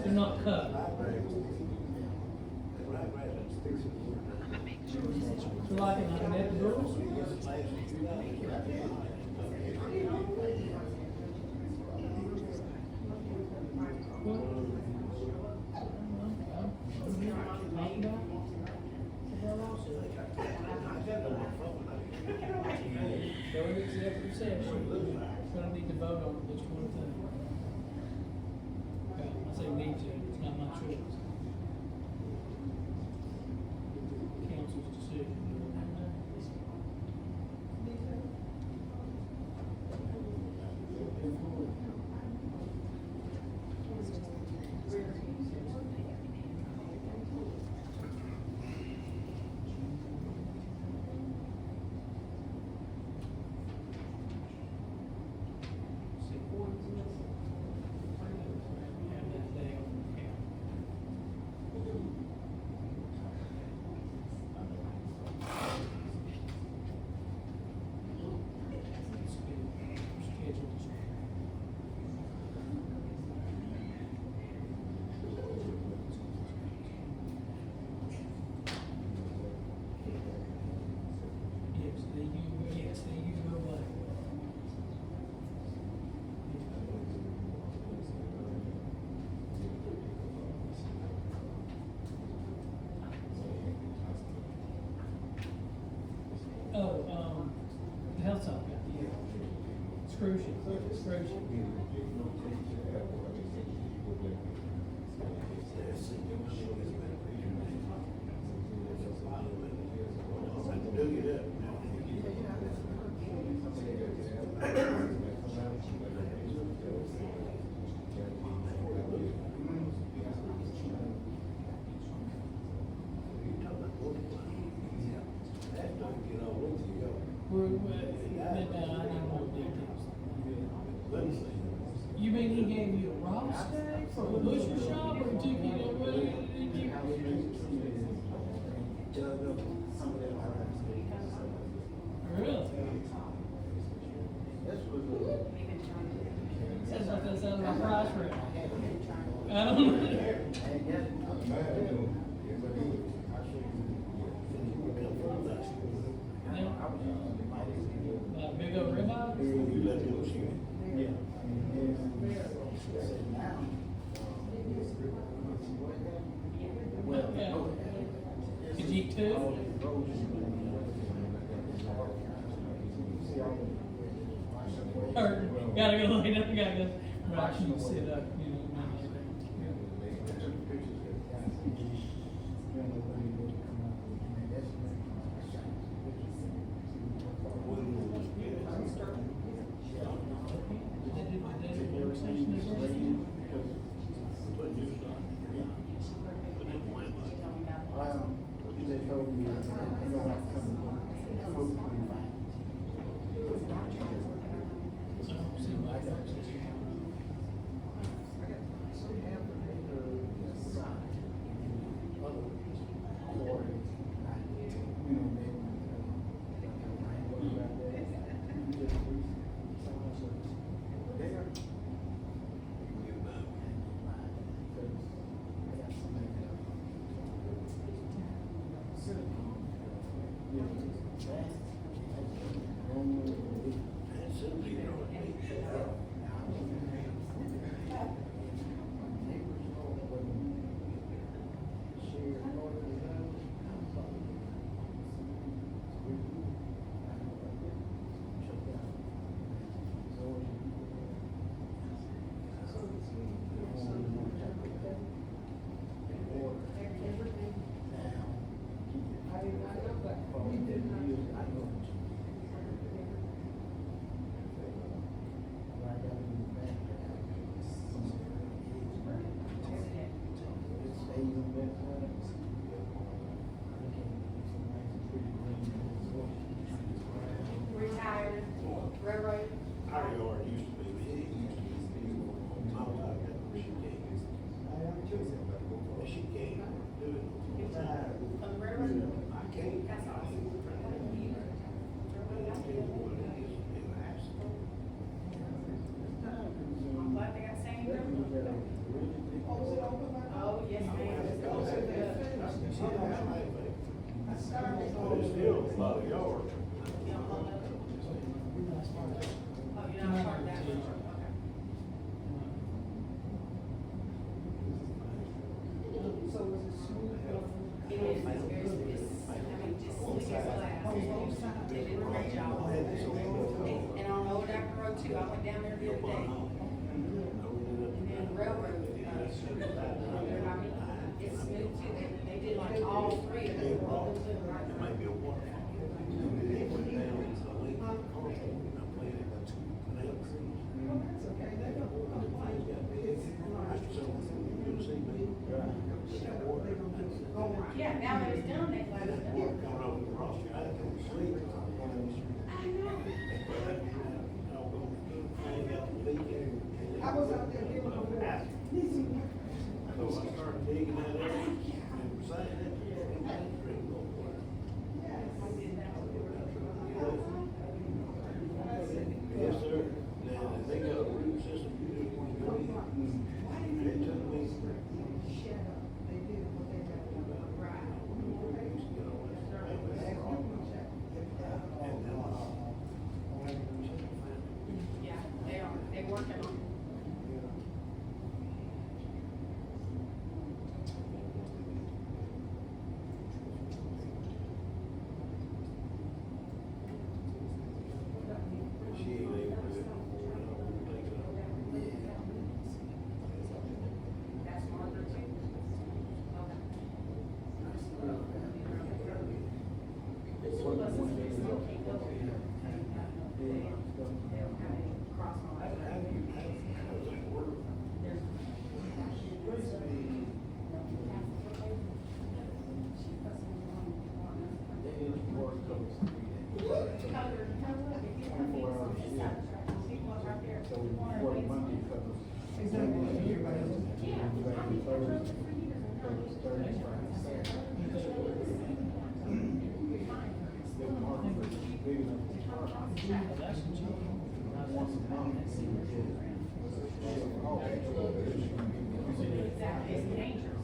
They're not cut. So like an epidural? Go into executive session. Gonna need to vote on which one thing. Okay, I say need to, it's not my choice. Council's decision. Yes, they use no way. Oh, the health talk, yeah. It's crucial, it's crucial. I need more details. You mean he gave you a raw steak from a butcher shop, or took you away? Really? That's like that's out of my price range. I don't know. Big old ribeye? Yeah. Okay. Could you eat two? Or, gotta go lay down, gotta go. Right, you can sit up, you know. Retired railroad. Our yard used to be, my wife, she can't do it. On the railroad? I can't. That's awesome. I'm glad they got sand. lot of yards. You don't own that? Oh, you're not part of that one, okay. So was it smooth? It is, it's very, it's, I mean, just slick as glass. They did a great job. And on Old Acton Road too, I went down there the other day. And then railroad, I mean, it's smooth too, they did like all three of them, all of them, right? It might be a waterfall. It went down, so I went, I planted about 2 canals. That's okay, they don't comply. Yeah, now that it's done, they let it done. I was out there giving them that. So I started digging that up and saying that. Yes, sir. Now, they got a root system, you just want to go in. It took me. Shut up, they did what they had to do. Yeah, they are, they're working on it. She ain't able to do it. That's Margaret too. Okay. School buses still can't go there. They'll kind of cross my How does that work? Exactly, it's dangerous.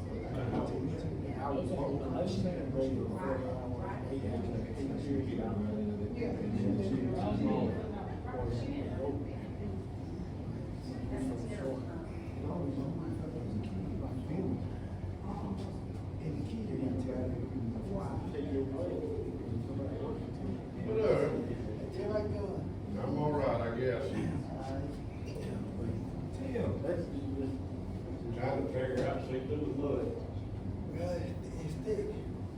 What up? I'm all right, I guess. Trying to figure out, see through the mud. Well, it's thick.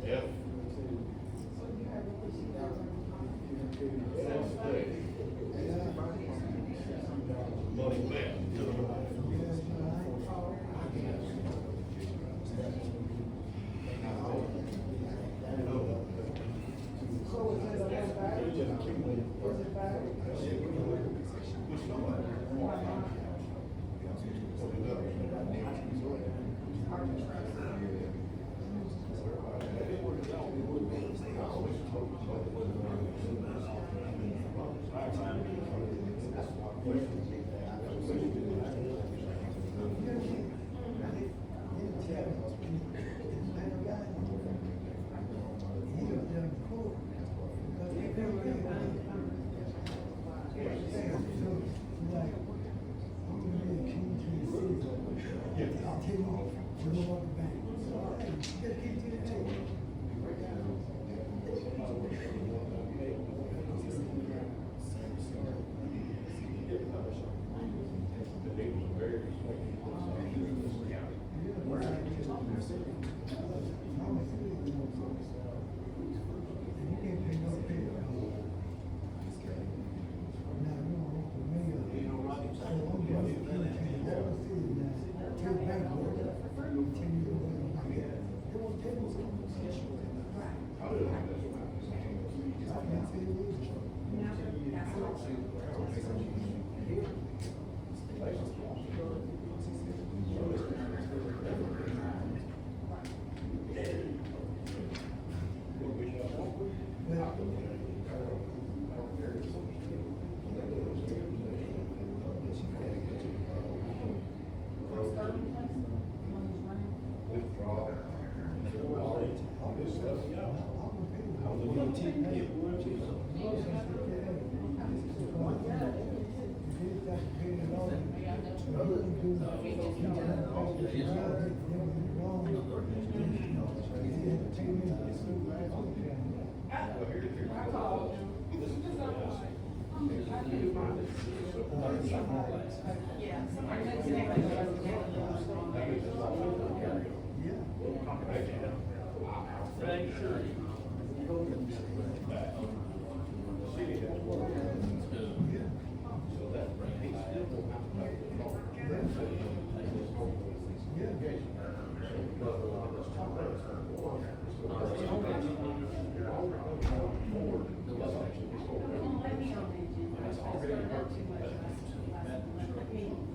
Yep. That's thick. Money back. So was it a little bad? Was it bad? Yeah.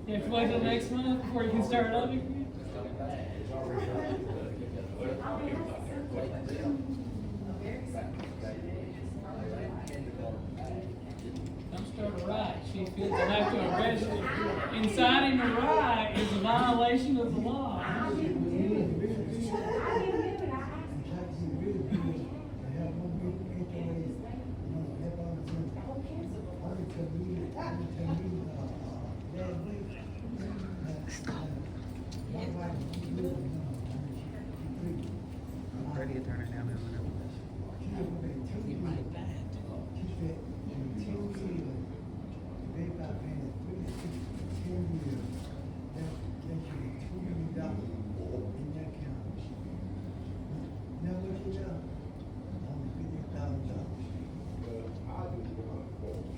You have to wait till next month before you can start loving. Don't start a riot. She feels an act of aggression. Inciting a riot is a violation of the law. Ready to turn it down in a minute. You might die.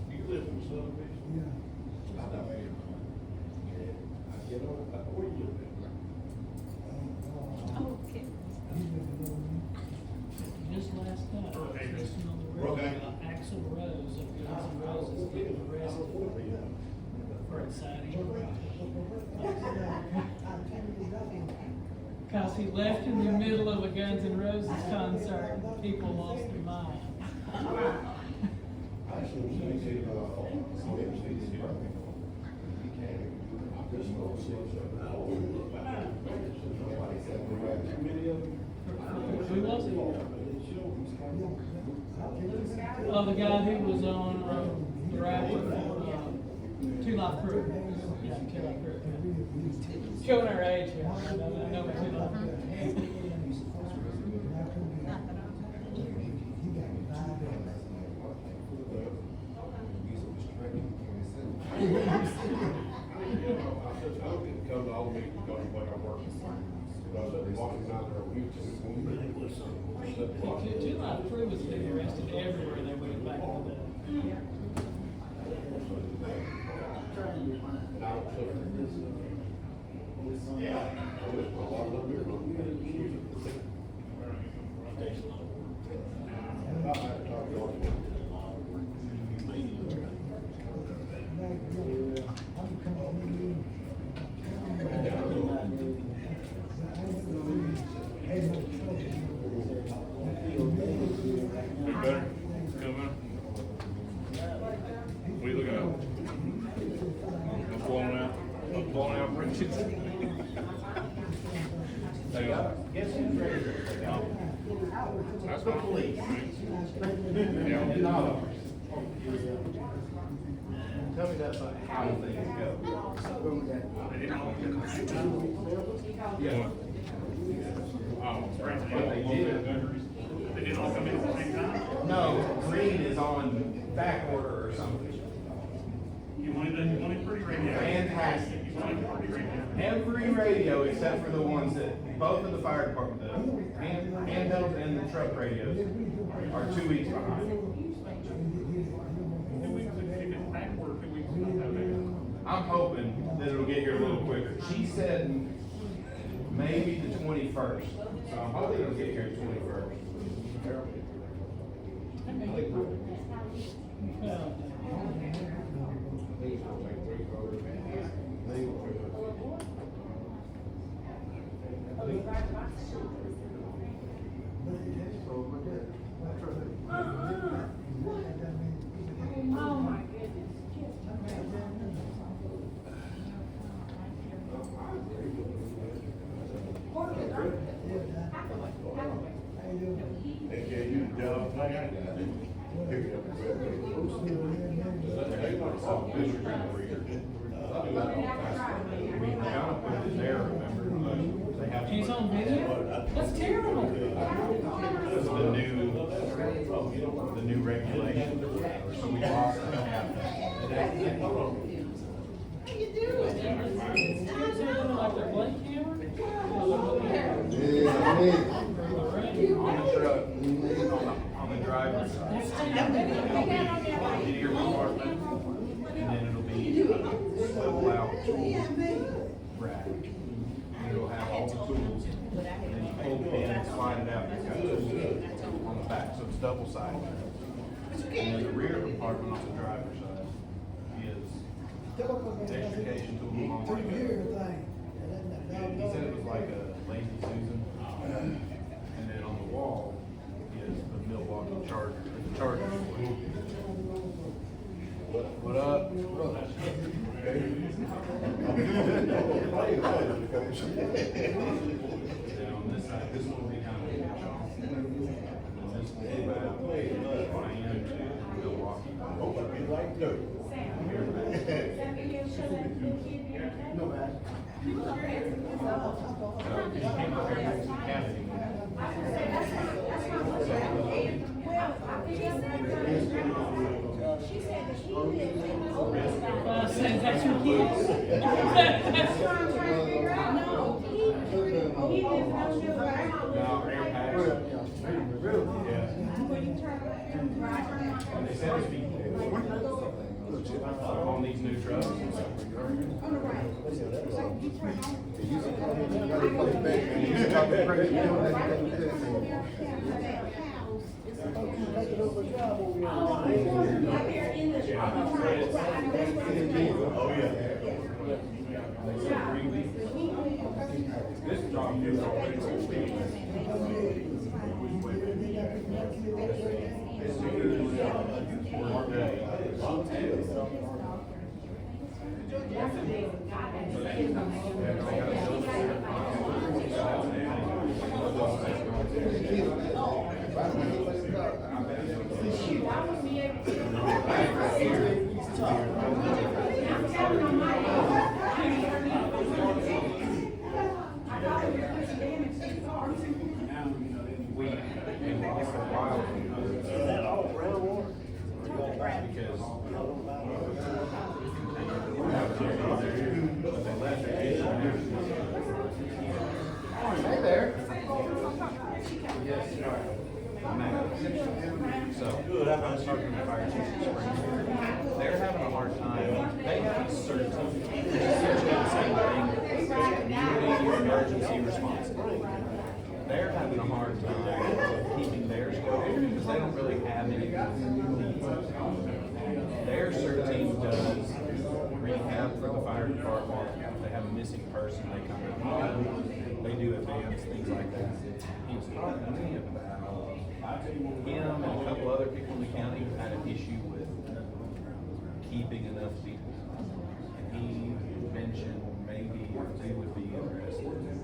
You live in subdivision? I know. I get on, where you live? Just last night, listening on the radio, Axl Rose of Guns N' Roses getting arrested for inciting a riot. Cause he left in the middle of a Guns N' Roses concert, and people lost their mind. Who was it? Oh, the guy who was on the rapper, Two Live Crew. Yeah, Two Live Crew. Yeah. Showing our age here. I know about Two Live Crew. Come to all the meetings, go to where I work. Walking out there on YouTube. Two Live Crew was getting arrested everywhere they went back in the day. Better? Feel better? What are you looking at? I'm blowing out bridges. Hang on. That's not police. Yeah. Tell me that's like how things go. They didn't all get Yeah. They didn't all come in at the same time? No, green is on back order or something. You wanted pretty radio. Fantastic. You wanted pretty radio. Every radio except for the ones that both of the fire department, the handhelds and the truck radios are 2 weeks behind. 2 weeks, if it's backward, 2 weeks, not that bad. I'm hoping that it'll get here a little quicker. She said maybe the 21st, so I'm hoping it'll get here the 21st. Oh my goodness. They gave you the job, I got it. We kind of put it there, remember? They have. She's on video? That's terrible. This is the new regulation, so we lost that half. How you doing? Like their blank camera? On the truck, on the driver's side. In your compartment, and then it'll be a level out tool rack. And it'll have all the tools, and then you pull the pin and slide it out, it's got tools on the back, so it's double sided. And then the rear compartment on the driver's side is extrication tool along the way. He said it was like a Lazy Susan, and then on the wall is the Milwaukee Charger, the Charger. What up? And on this side, this one will be kind of a shop. And then this will be about Miami to Milwaukee. Saying that's your kids? Now, air packs. Yeah. And they said it's be on these new trucks. This job is already Hey there. Yes. So, I was talking to the fire chief in Springfield. They're having a hard time. They have a certain, essentially the same thing, community emergency response. They're having a hard time keeping theirs going because they don't really have any needs. Their CERT team does rehab for the fire department. If they have a missing person, they come in. They do advanced things like that. He's talking to me about him and a couple other people in the county who had an issue with keeping enough people. And he mentioned maybe they would be interested in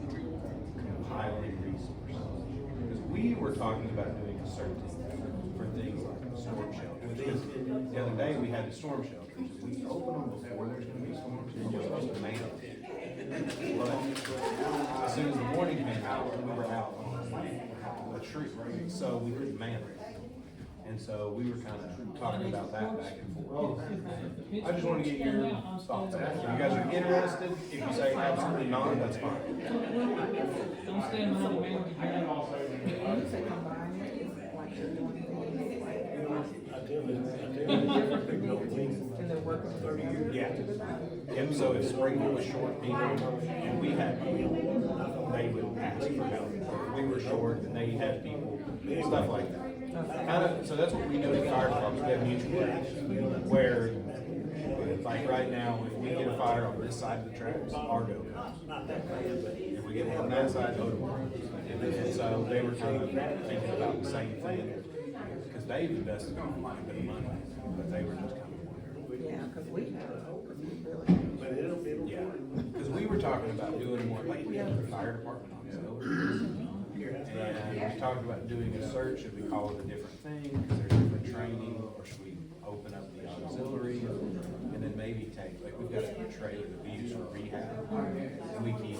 compiling resources. Because we were talking about doing a CERT for things like storm shelters. The other day we had the storm shelters. We open them before there's going to be storms, and you're supposed to man them. But as soon as the morning came out, we were out on a tree, so we couldn't man it. And so we were kind of talking about that back and forth. I just want to get your thoughts. If you guys are interested, if you say absolutely not, that's fine. Don't stand behind the man. And they're working 30 years. Yeah. Yep, so if Springfield was short people, and we had people, they would ask for help. We were short, and they had people, stuff like that. So that's what we do in the fire department, we have mutual aid, where, like right now, if we get a fire on this side of the tracks, Argo goes. If we get one on that side, Odom goes. And so they were kind of thinking about the same thing, because they've invested a lot of money, but they were just kind of wondering. Yeah, because we have it open, really. Yeah, because we were talking about doing more, like we have the fire department on Zoe. And we talked about doing a search, should we call it a different thing, because there's different training. trailer that we use for rehab. And we keep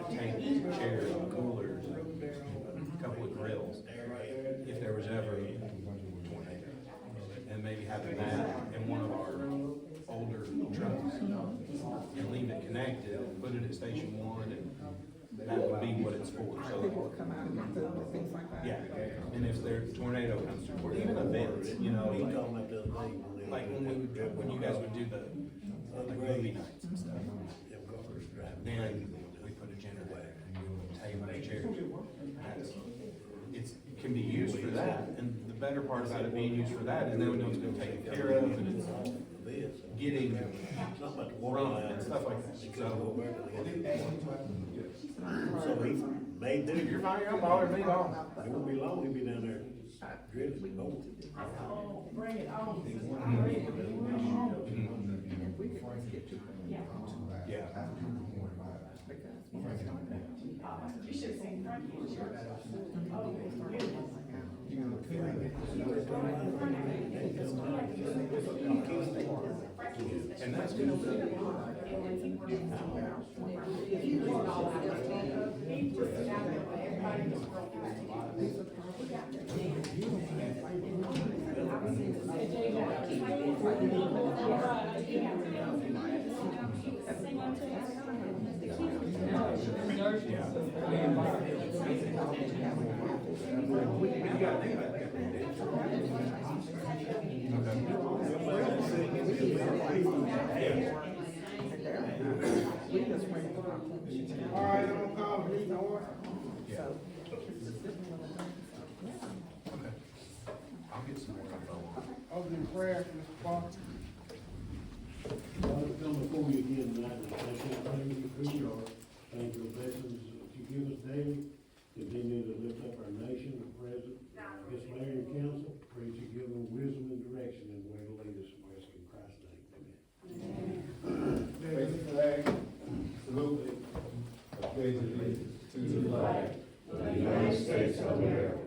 tables, chairs, coolers, a couple of grills, if there was ever a tornado. And maybe having that in one of our older trucks and leave it connected and put it at station one, and that would be what it's for. So, yeah, and if there's a tornado comes through, or even events, you know, We talking about the other day like when you guys would do the like movie nights and stuff, then we put a generator, table, chairs. It can be used for that, and the better part about it being used for that is then we know it's been taken care of, and it's getting run and stuff like that. So he made this. You're fine, you're bothering me long. It won't be long, he'll be down there drilling. Bring it on. Yeah. You should have seen Frankie. And that's gonna be. All right, I'm gonna call the meeting order. Okay. I'll get some more info. Opening prayer, Mr. Parker. Father, come before you again tonight, and thank you for who you are. Thank you for the blessings that you give us daily. Continue to lift up our nation, the president, this mayor and council. Pray that you give them wisdom and direction in the way to lead us. We ask in Christ's name, amen. Raise the flag, salute, pledge allegiance to the flag of the United States of America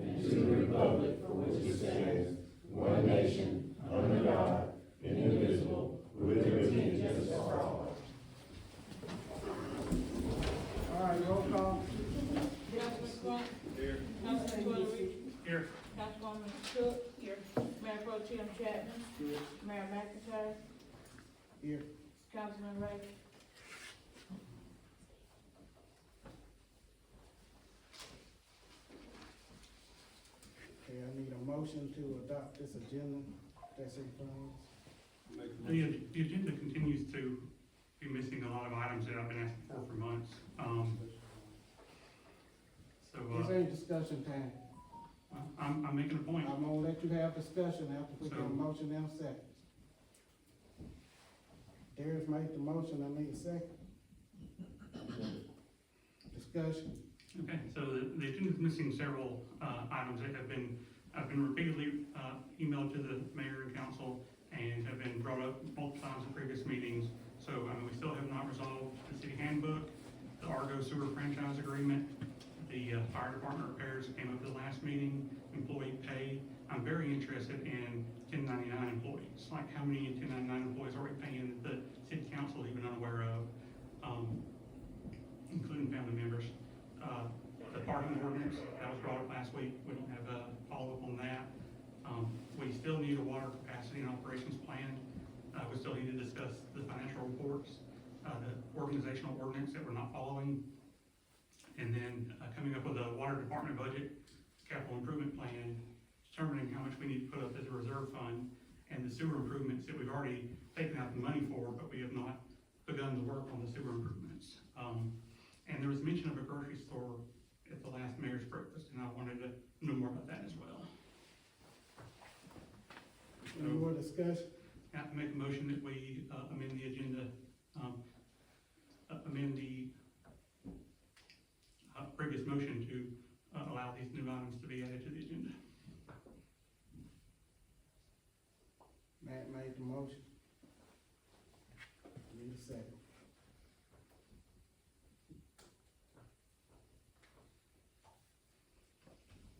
and to the republic for which it stands, one nation, under God, indivisible, with liberty and justice for all. All right, roll call. Here. Councilman Twitter. Here. Councilwoman Cook. Here. Mayor Pro Tem Chapman. Here. Mayor McIntyre. Here. Councilman Ray. Okay, I need a motion to adopt this agenda. That's it, please. The agenda continues to be missing a lot of items that I've been asking for months. This ain't discussion time. I'm making a point. I'm gonna let you have discussion after we get a motion in a second. Darius made the motion, I need a second. Discussion. Okay, so the agenda is missing several, items that have been repeatedly, emailed to the mayor and council and have been brought up multiple times in previous meetings. So, we still have not resolved the city handbook, the Argo sewer franchise agreement, the, fire department repairs that came up at the last meeting, employee pay. I'm very interested in 1099 employees, like how many 1099 employees are we paying that the city council is even unaware of, including family members. The parking ordinance, that was brought up last week, we don't have a follow-up on that. We still need a water capacity and operations plan. We still need to discuss the financial reports, the organizational ordinance that we're not following. And then, coming up with a water department budget, capital improvement plan, determining how much we need to put up as a reserve fund, and the sewer improvements that we've already taken out the money for, but we have not begun the work on the sewer improvements. And there was mention of a grocery store at the last mayor's breakfast, and I wanted to know more about that as well. Any more discussion? I have to make a motion that we, amend the agenda, amend the, previous motion to, allow these new items to be added to the agenda. Matt made the motion. Need a second.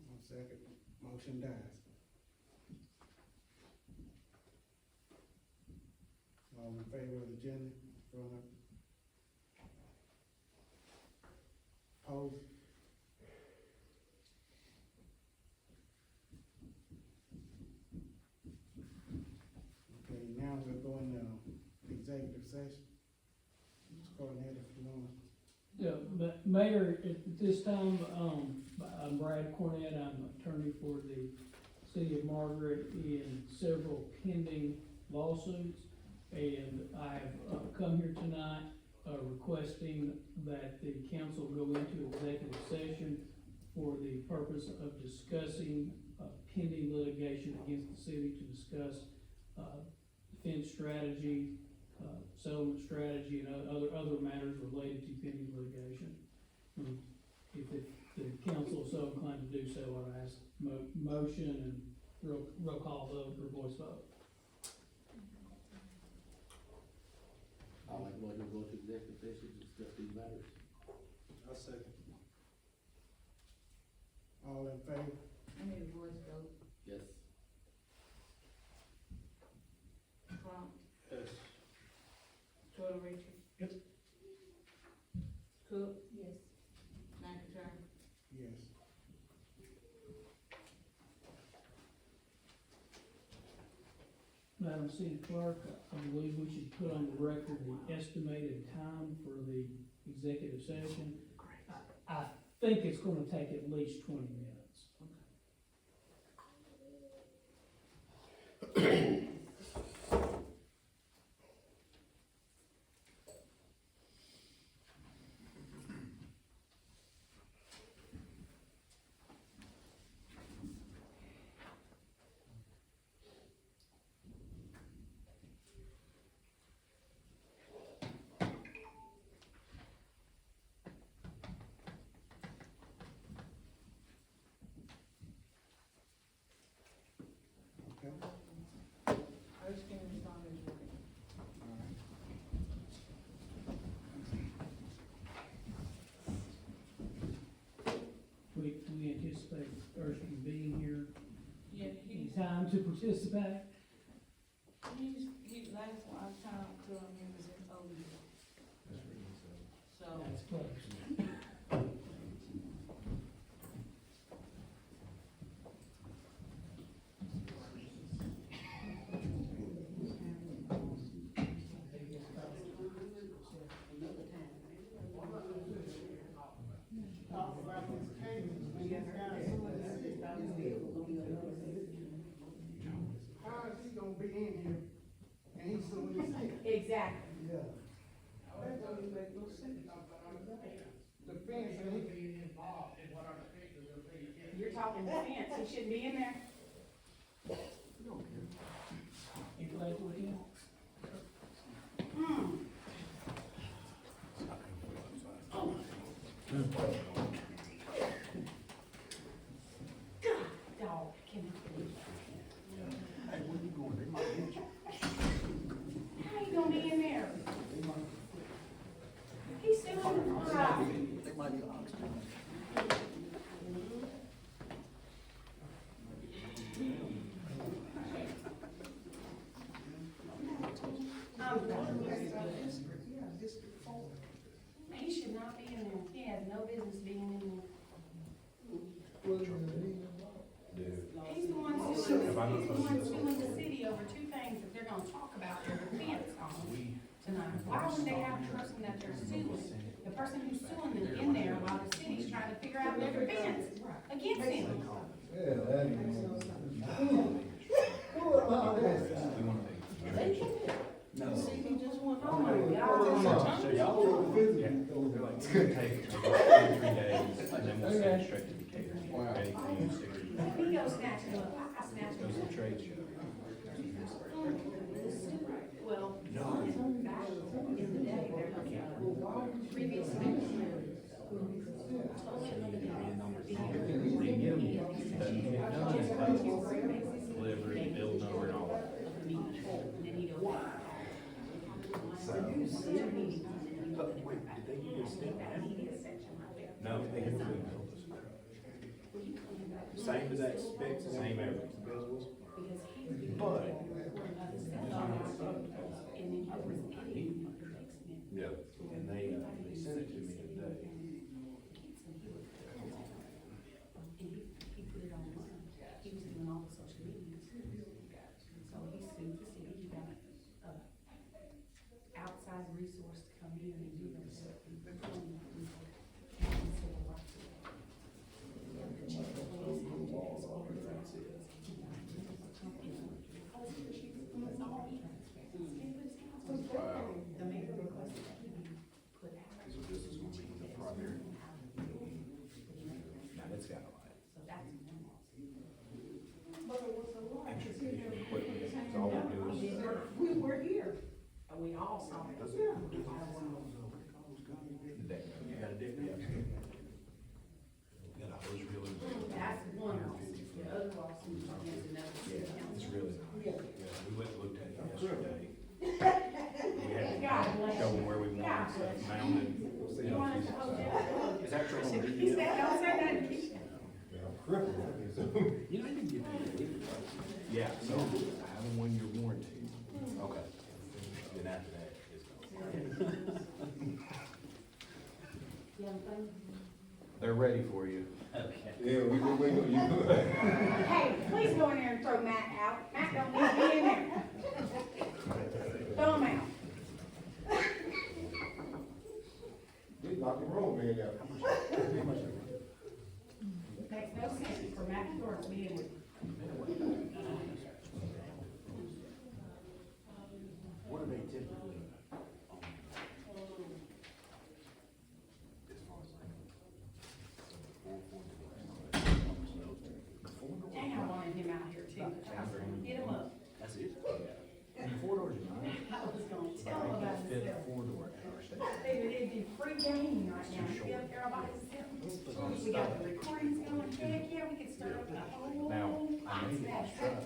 One second, motion dies. All in favor of the agenda, thrown up? Opposed? Okay, now we're going to executive session. Coordinator, if you want. Yeah, Mayor, at this time, I'm Brad Cornett, I'm attorney for the city of Margaret in several pending lawsuits. And I've come here tonight, requesting that the council go into executive session for the purpose of discussing, pending litigation against the city, to discuss, defense strategy, settlement strategy, and other matters related to pending litigation. If the council is so inclined to do so, I'd ask motion and roll call vote or voice vote. I'll make a motion to go to executive session to discuss these matters. I second. All in favor? I need a voice vote. Yes. Trump, Yes. Turtle Richard. Yes. Cook. Yes. McIntyre. Yes. Madam City Clerk, I believe we should put on the record the estimated time for the executive session. I think it's gonna take at least 20 minutes. Okay. First thing is on his way. We anticipate Erskine being here Yeah, in time to participate. he last one I talked to him, he was in OU. So, That's close. Talk about this case, when this guy suing the city. How is he gonna be in here and he's suing the city? exactly. Yeah. That doesn't make no sense. The fence, and he, You're talking defense, he shouldn't be in there. You glad we're here? Dog, can How you gonna be in there? He's still in the fire. He should not be in there. He has no business being in there. He's the one suing the city over two things that they're gonna talk about their defense on tonight. Why would they have the person that they're suing, the person who's suing them in there while the city's trying to figure out their defense against him? Yeah, that ain't. Who allowed that? Oh my God. It's gonna take 3 days, and then we'll send it straight to Decatur. Ready for you, signature. If he goes snatching up, I snatch Goes to him. the trade show. Well, back in the day, they're like, previous management. Totally limited. Delivery, build number, and all that. And then he goes. No, they have to build this. Same exact specs, same everything. But In and then it was edited. Yeah. And they sent it to me today. And he put it on, he was doing all the social media. So he sued the city, he got, outside resource to come in and do those. The mayor requested that he be put out. So this is gonna be the primary. Now, it's got a light. So that's one Equipment, it's all we do is. We were here, and we all saw it. The deck, you got a deck? Got a hose reel. That's one lawsuit, the other lawsuit is against another city It's council. really nice. Yeah, we went and looked at it yesterday. We had to show them where we want stuff mounted. You want it to hold it? Is that true? He said, don't say that. I'm crippled, so. You know, you can get that. Yeah, so have a 1-year warranty. Okay. Then after that, it's gone. They're ready for you. Yeah, we waiting on you. Hey, please go in there and throw Matt out. Matt don't need to be in there. Throw him out. He knocked the wrong man out. Makes no sense for Matt to throw me in there. What are they typically? Dang, I wanted him out here too. Get him up. That's it? Yeah. And 4 doors are nice. I was gonna But tell him they about can fit himself. a 4-door at our station. It'd be free game right now. Be up there by himself. We got the recordings going. Heck, yeah, we could start up the whole. Now, I may get this truck.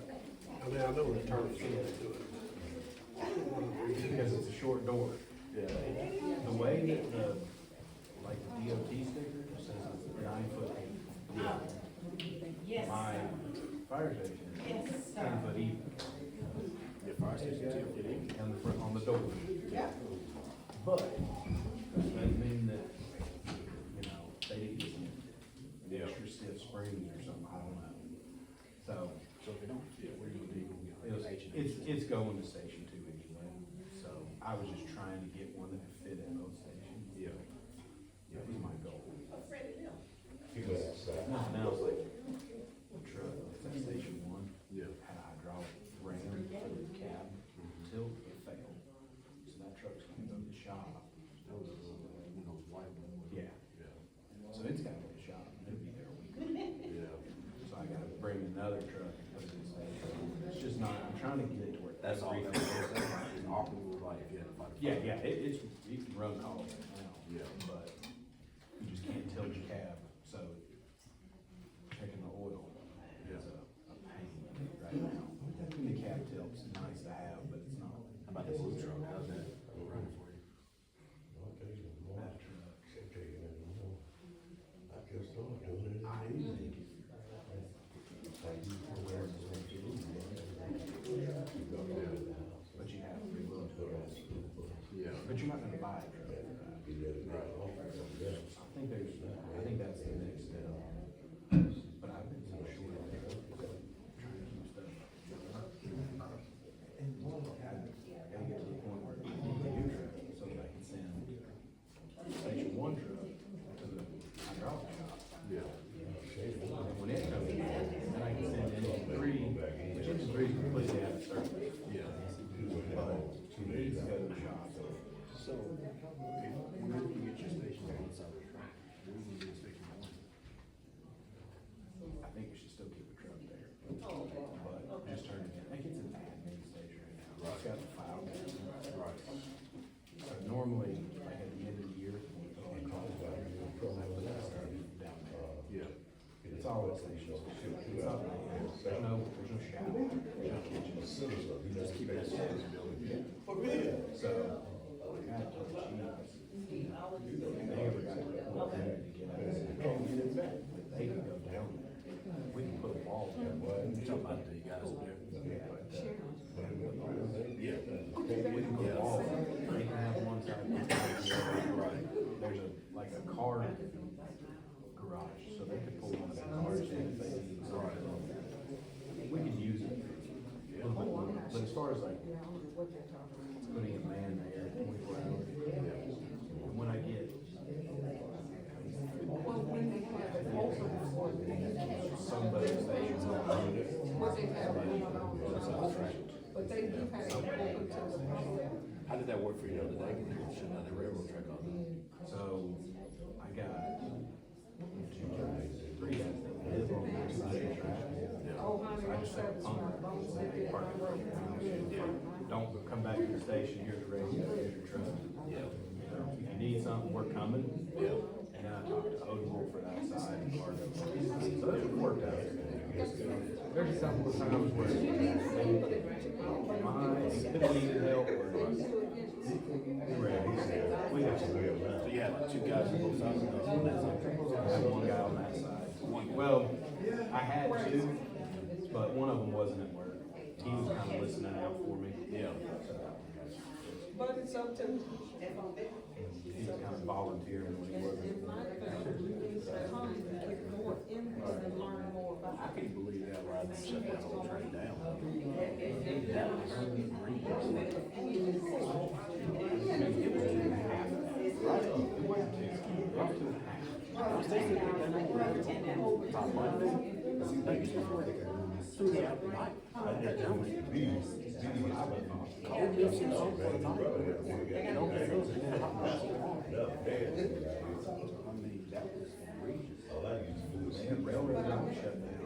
I mean, I know the terms to it. Because it's a short door. Yeah. The way that the, like the DOT sticker says it's 9 foot. Yes. My fire station Yes, is sir. 10 foot even. Your fire station, 10 foot in. On the front, on the door. Yeah. But, that doesn't mean that, you know, they didn't get some extra stiff springs or something, I don't know. So, So if it don't fit, where you gonna do? it's going to station 2 anyway, so I was just trying to get one that would fit at both stations. Yeah. That was my goal. Because, Nothing else, like, the truck, at station 1. Yeah. Had a hydraulic ram for the cab, till it failed. So that truck's gonna go to the shop. That was, white one. Yeah. Yeah. So it's gotta go to the shop, and it'll be there a week. Yeah. So I gotta bring another truck and put it in the station. It's just not, I'm trying to get it to where. That's all. everything- It's awkward, like, if you had to fight. Yeah, yeah, you can run calls now. Yeah. But you just can't tilt your cab, so checking the oil is a pain right now. And the cab tilt's nice to have, but it's not. How about this little truck, how's that running for you? That truck. I I think but you have free will. Yeah. But you're not gonna buy a truck. I think that's the next step. But I've been so short of it, trying to keep stuff. And gotta get to the point where I need a new truck so that I can send station 1 truck to the hydraulic shop. Yeah. And when it comes in, then I can send engine 3, which engine 3 is completely out of service. Yeah. But it needs to go to the shop. So, when you get your station on the side of the track, what do you do with station 1? I think we should still keep a truck there. But just turn it in. I think it's an admin station right now. It's got the file cabinet. Right. So normally, like at the end of the year, we put on calls, I would start down there. Yeah. It's always stations. It's not like, there's no shower, there's no kitchen. Just keep it as a building. Yeah. So, I told the chief, they ever got to get out there to get out there, they can't get it back, but they can go down there. We can put a wall there, You're talking about the guys up there? yeah, but, Yeah. we can put a car garage, so they could pull one of the cars in if they need something. We could use it. But as far as like putting a man there 24 hours, when I get some of those stations on But they do have to open to the public. How did that work for you the other day? Shut down the railroad track on that? so I got 3 guys that live on that side of the track. Oh, honey, So I just took a pump, they park it. Don't come back to the station, here's the radio, here's your truck. Yeah. If you need something, we're coming. Yeah. And then I talked to Odell for that side and Margaret. So it worked out. There's a couple of times where they needed help or we have some real. So you had like 2 guys on both sides of the on that side? I had 1 guy on that side. Well, I had 2, but one of them wasn't at work. He was kind of listening out for me. Yeah. But it's up to, He was kind of volunteering when he wasn't. in my opinion, you need to come and get more input and learn more I about it. can't believe that right now, shut that whole train down. I was thinking that they were top Monday, but see, they used to through the night. I didn't know it. Cold milk and all for the night. I mean, that was egregious. And railroad got shut down.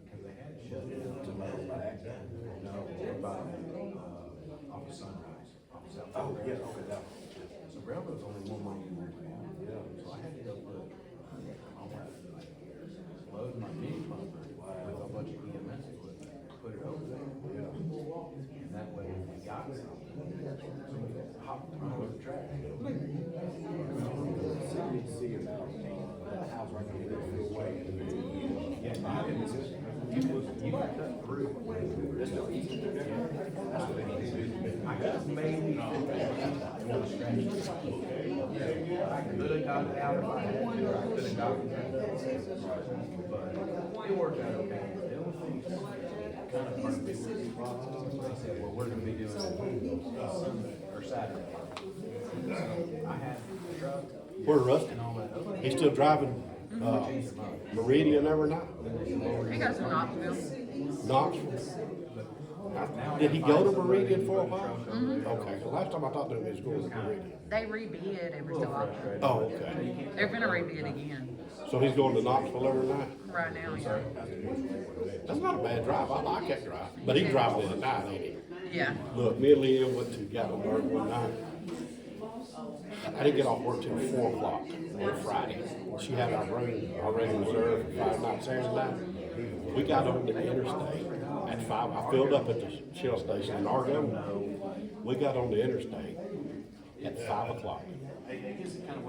Because they had it shut down to about off of Sunrise, off of South. Oh, yeah, okay, that was. So railroad's only 1 lane in there. So I had to go put, load my mini pumper with a bunch of EMS equipment, put it over there. And that way, if we got something, somebody could hop over the track. See about the house right there, they flew away. Yeah, you got cut through. That's no easy. I could have maybe one stretch. I could have got it out if I had to, or I could have gotten it. But it worked out okay. The only thing that kind of hurt me was, they said, well, we're gonna be doing it Sunday or Saturday. So I had the truck. Where's Rusty? And all that other. He's still driving, Meridian every night? He goes to Knoxville. Knoxville? Did he go to Meridian for a while? Okay, the last time I talked to him, he was going to Meridian. They rebid every so often. Oh, okay. They're gonna rebid again So he's going to Knoxville every night? right now, yeah. That's not a bad drive. I like that drive. But he's driving it at night, ain't he? Yeah. Look, me and Liam went to Gatlinburg one night. I didn't get off work till 4 o'clock on Friday. She had our room already reserved for 5 nights Saturday night. We got on the interstate at 5. I filled up at the Shell station in Argo. We got on the interstate at 5 o'clock.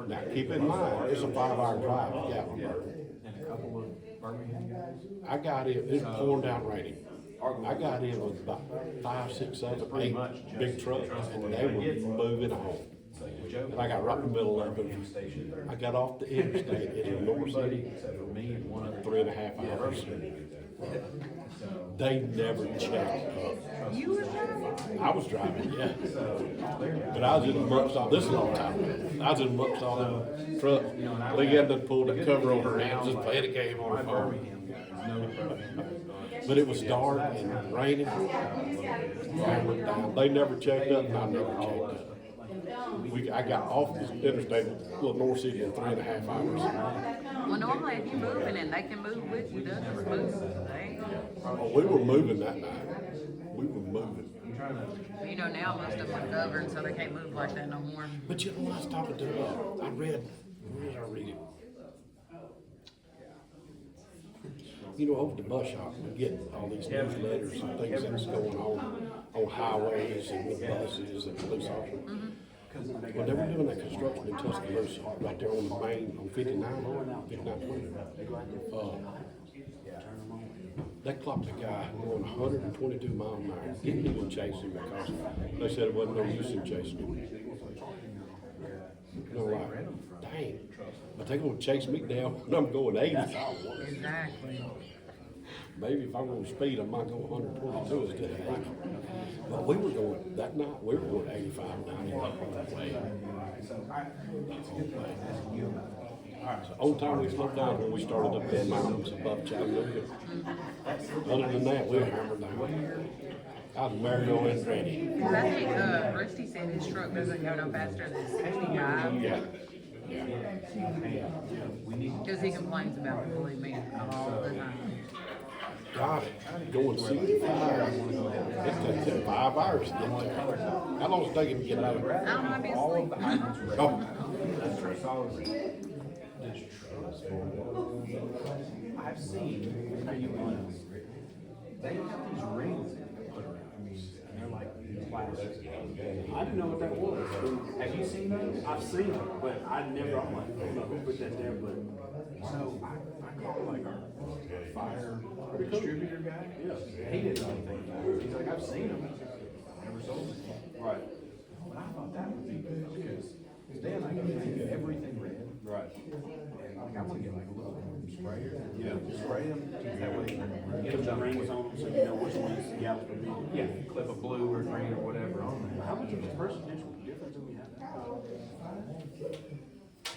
Now, keep in mind, it's a 5-hour drive to Gatlinburg. And a couple of Birmingham guys. I got in, it was pouring down raining. I got in with about 5, 6, 7, 8 big trucks, and they were moving home. And I got right in the middle of it. I got off the interstate in North City, 3.5 hours. They never checked up. You were driving? I was driving, yeah. But I was in amongst all, this is a long time ago. I was in amongst all them trucks. They had to pull that cover over her hands, just playing a game on her phone. But it was dark and raining. They never checked up, and I never checked up. I got off the interstate with little North City in 3.5 hours. Well, normally if you're moving and they can move with you, they'll just move. They, Oh, we were moving that night. We were moving. you know, now most of them are governed, so they can't move like that no more. But you know what I was talking to? I read, where did I read it? You know, over the bus shop, we get all these newsletters and things that's going on highways and with buses and police officers. Well, they were doing that construction in Tuscaloosa, right there on the main, on 5920. They clocked a guy going 122 miles an hour, didn't even chase him because they said it wasn't no use in chasing him. they're like, dang, but they gonna chase me down when I'm going 80. Exactly. Maybe if I'm gonna speed, I might go 122 instead of 80. But we were going, that night, we were going 85, 90. So only time we slowed down when we started up in mountains above Chattanooga. Other than that, we were hammered down. I was Mario and Randy. Cause I think, Rusty said his truck doesn't go no faster than 65. Yeah. Cause he complains about it, believe me, all the time. Got it. Going 65. It takes them 5 hours to get there. How long does it take him to get out of there? I don't know, All obviously. of the hydrants red. Oh. That's true. Solid red. This truck's full. I've seen, how you want, they have these rings in they put around, and they're like plastic. I didn't know what that was. Have you seen those? I've seen it, but I never, I'm like, I don't know who put that there, but. So I called like our fire distributor guy. Yeah. He didn't know anything about it. He's like, I've seen them, never sold them. Right. But I thought that would be good because then I can make everything red. Right. And like, I'm gonna get like a little sprayer. Yeah. Spray them, that way. Put the rings on them so you know which ones gallons per minute. Yeah, clip a blue or green or whatever on there. How much of a percentage difference do we have? We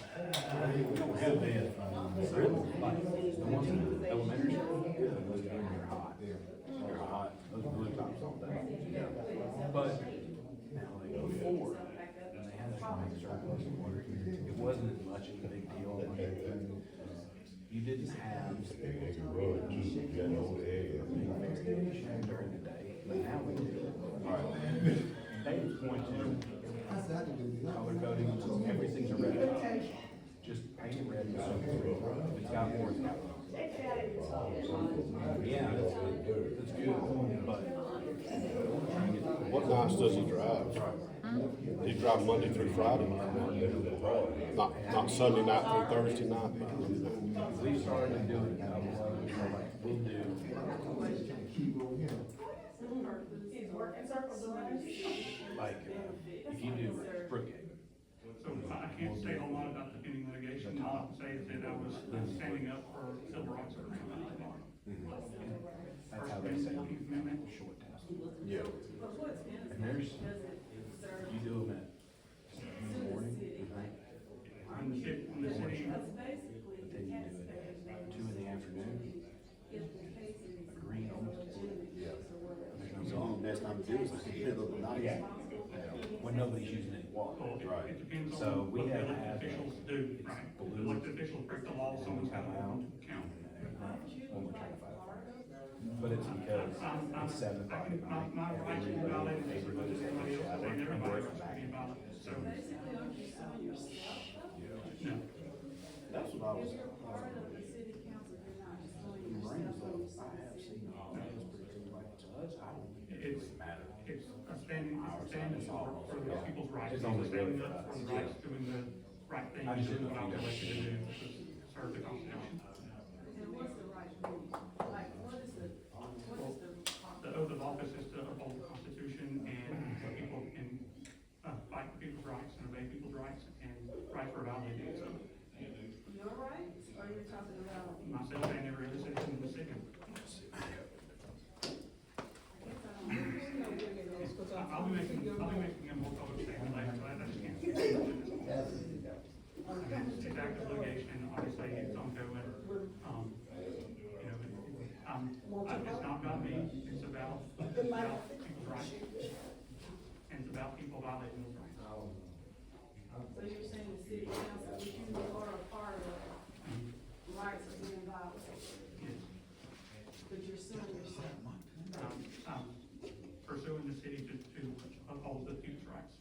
don't have that. Really? Like, the ones in elementary school, they're hot. They're hot. Those blue tops all day. But now, like before, when they had to make surplus of water, it wasn't as much of a big deal. You didn't have during the day, but now we do. They point to color coding, everything's a red. Just paint it red. If it's got more, it's got more. Yeah, that's good, but. What nights does he drive? He drive Monday through Friday. Not Sunday night through Thursday night. We started doing it now, so like, we'll do. Like, if you do Brookhaven. So I can't say a whole lot about the pending litigation. All I can say is that I was standing up for civil rights for That's how they say it. commitment. Short test. Yeah. And there's, you do them at 7 in the morning, In the city, but then you do it at 2 in the afternoon. Green almost. So that's not the difference, it's the middle of the night. Yeah. When nobody's using any water. It depends So on we what the have elected had officials do, right? The elected officials break the law, someone's got to count. When we're trying to fight fire. But it's because it's 7 o'clock at night. My rights are violated, just as much as somebody else, and everybody's rights are being violated, so. No. That's what I was. It's a standing for the people's rights, It's it's only really standing for up us. for the rights, doing the right thing, I just doing didn't what I'm know if elected to you do, guys- which is serve the Constitution. The oath of office is to uphold the Constitution and so people can, fight for people's rights and obey people's rights, and rights were violated, so. Your rights, or you're talking about? Myself and every other citizen in the city. I'll be making a more public statement later, so I just can't. It's active litigation, obviously, it's ongoing, you know, it's not about me, it's about people's rights. And it's about people violating those rights. So you're saying the city council, which you are a part of, rights are being violated, Yes. but you're suing yourself. Pursuing the city to uphold the people's rights.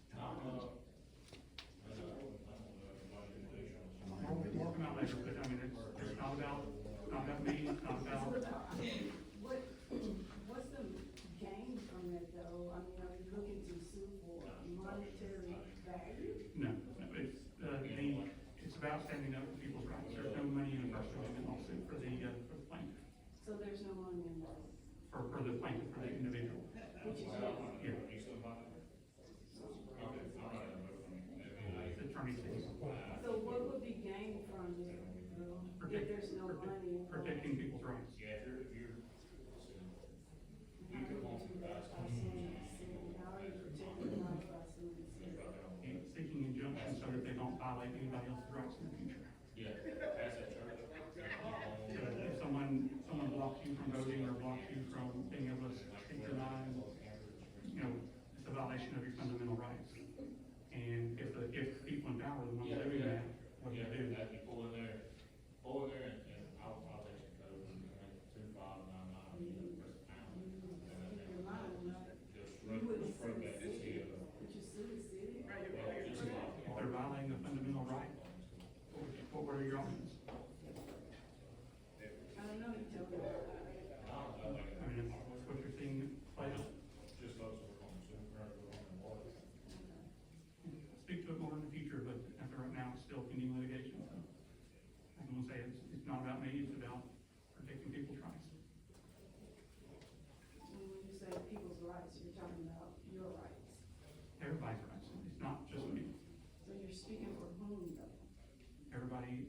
More come out later, but I mean, it's not about me, it's not about. What's the gain from that though? I mean, are you looking to sue for monetary value? No, it's about standing up for people's rights. There's no money in the First Amendment lawsuit for the plaintiff, So there's no money involved? for the plaintiff, for the individual. Which is Yeah. The attorney fees.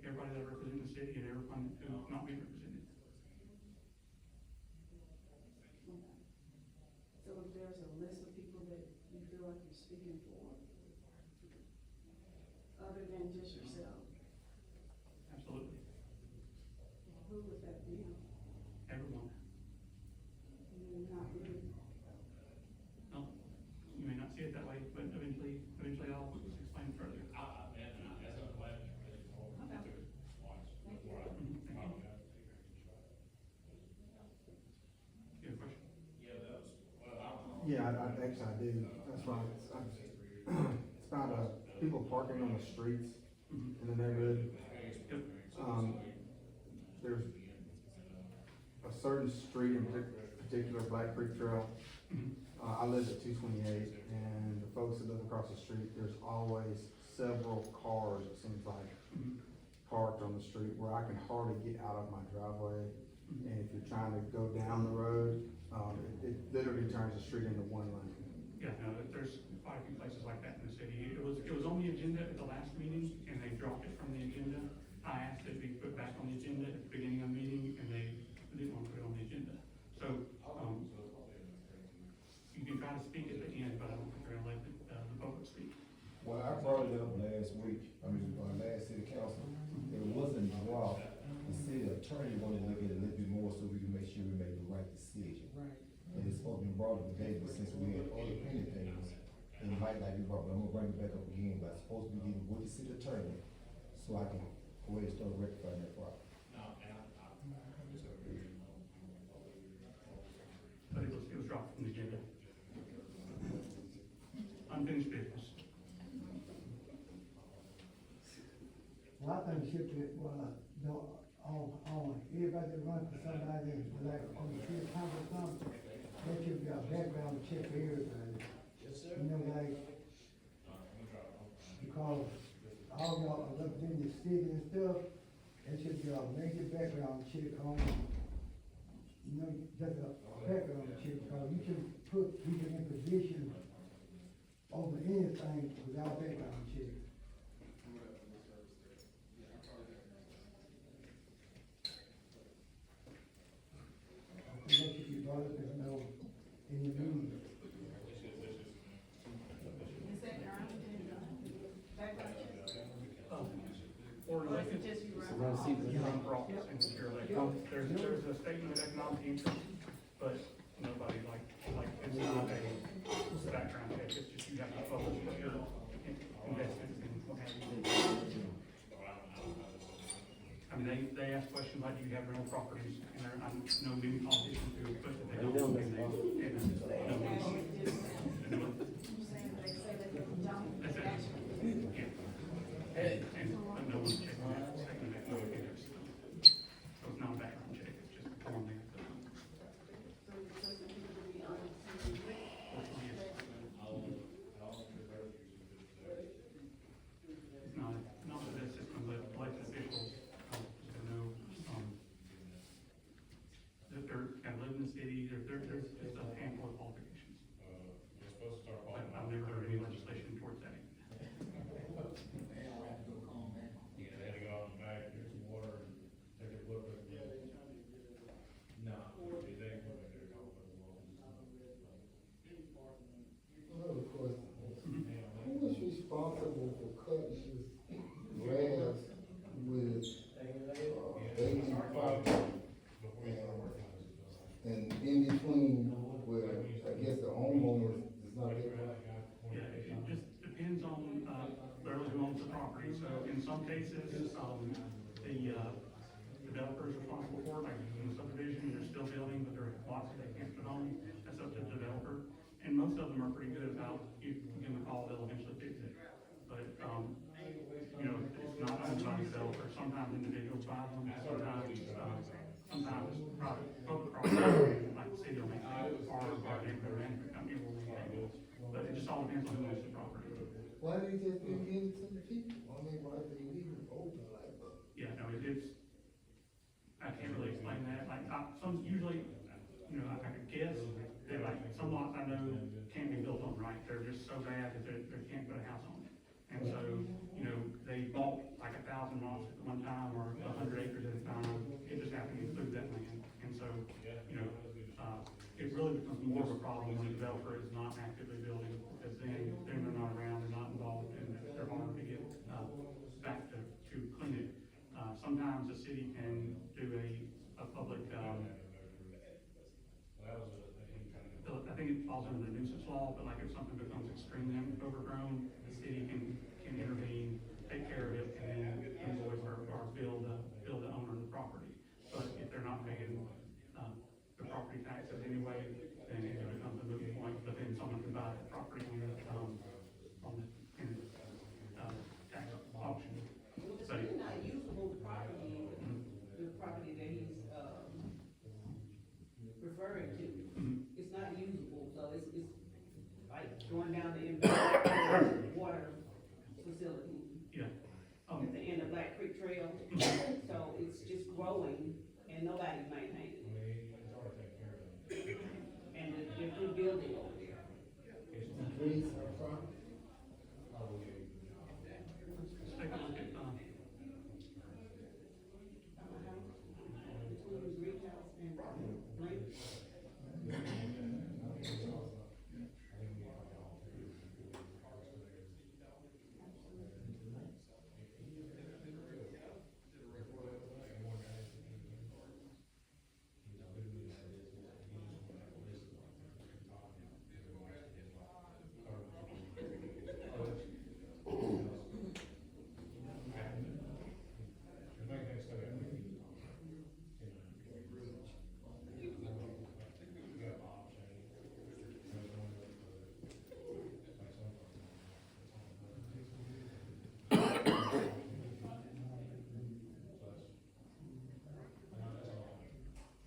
everybody that represents the city and everyone who's not being represented. So if there's a list of people that you feel like you're speaking for, other than just yourself, Absolutely, who would that be? everyone. Not really. No, you may not see it that way, but eventually I'll explain further. You have a question? Yeah, actually I do, that's right. It's about, people parking on the streets in the neighborhood. Yep. There's a certain street in particular, Black Creek Trail. I live at 228, and the folks that live across the street, there's always several cars, it seems like, parked on the street where I can hardly get out of my driveway. And if you're trying to go down the road, it literally turns the street into one lane. Yeah, no, there's quite a few places like that in the city. It was on the agenda at the last meeting, and they dropped it from the agenda. I asked it to be put back on the agenda at the beginning of the meeting, and they didn't want to put it on the agenda. So, you can try to speak at the end, but I don't think they're gonna let the public speak. Well, I brought it up last week, last city council, it wasn't dropped, the city attorney wanted to look at it a little bit more so we can make sure we make the right decision. Right. And it's supposed to be brought up today, but since we had other pending things, it might not be brought, but I'm gonna bring it back up again, but I'm supposed to be getting with the city attorney, so I can go ahead and start rectifying that problem. But it was dropped from the agenda. Unfinished business. Well, I think should be, everybody that runs for somebody, like, on the city council or something, there should be a background check for everything. You know, like, because all y'all are representing the city and stuff, there should be a major background check on, you know, just a background check, because you can put people in position over anything without background check. That should be brought up in the meeting. Is that current agenda? Background check? Or elected, there's a statement of economic interest, but nobody it's not a background check, it's just you have to publish your investments and what have you. I mean, they ask questions like, do you have rental properties? And I know many politicians who put that they don't. That's it. Yeah. And no one's checking that statement of economic interest. So it's not a background check, it's just a form they have to fill out. So you're supposed to people to be on. It's not that this system, but elected officials, to know, that they're, kind of live in the city, there's just a handful of qualifications. But I've never heard any legislation towards that. Another question, who is responsible for cutting this grass with, baby property? And in between where, I guess the homeowner is not there. Yeah, it just depends on, literally who owns the property, so in some cases, the developer is responsible for it, like in the subdivision, they're still building, but there are lots that they can't put on, that's up to the developer. And most of them are pretty good about, you give them a call, they'll eventually fix it. But, you know, it's not owned by the developer, sometimes individuals buy them, sometimes it's private, public property, like the city will make it, or neighborhood management company will make it. But it just all depends on who owns the property. Why did they just give it to the people? I mean, why they leave it open like that? Yeah, no, I can't really explain that, usually, you know, I could guess, that like, some lots I know can't be built on right, they're just so bad that they can't put a house on it. And so, you know, they bought like 1,000 lots at one time, or 100 acres at a time, it just happened to include that land. And so, you know, it really becomes more of a problem when a developer is not actively building, because then they're not around, they're not involved, and they're hard to get, back to clean it. Sometimes the city can do a public, I think it falls under the nuisance law, but like if something becomes extremely overgrown, the city can intervene, take care of it, and then invoice or bill the owner of the property. But if they're not paying, the property taxes anyway, then it becomes a moot point, but then someone can buy that property on the, tax auction. It's So, really not usable property, the property that he's, referring to. It's not usable, so it's like going down the water facility yeah. at the end of Black Creek Trail. So it's just growing and nobody's maintaining it. And they're through building over there. Trees are from, Let's take a look at, Between greenhouse and green.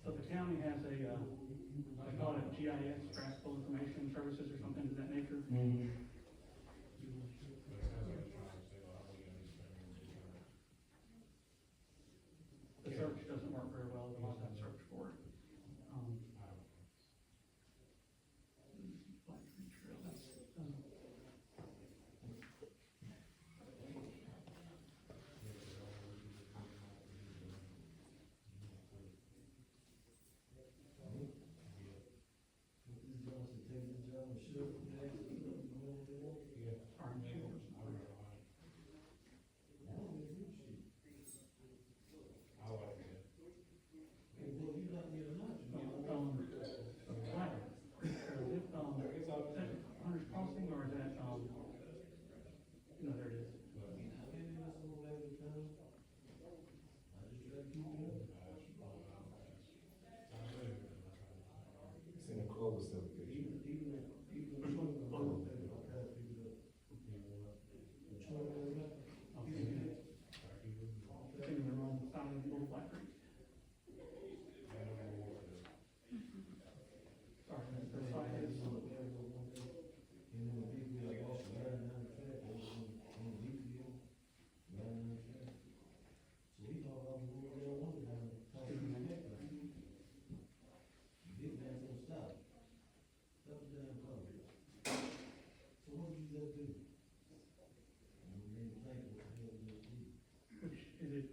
so the county has a, they call it GIS, Graphical Information Services or something to that nature. The search doesn't work very well, the last I searched for it. Black Creek Trail, that's, Orange Shores. Hunter's Crossing, or is that, no, there it is. It's in a Clover subdivision. Which one? It's in the wrong side of the little Black Creek. Sorry, the side is. Which is it,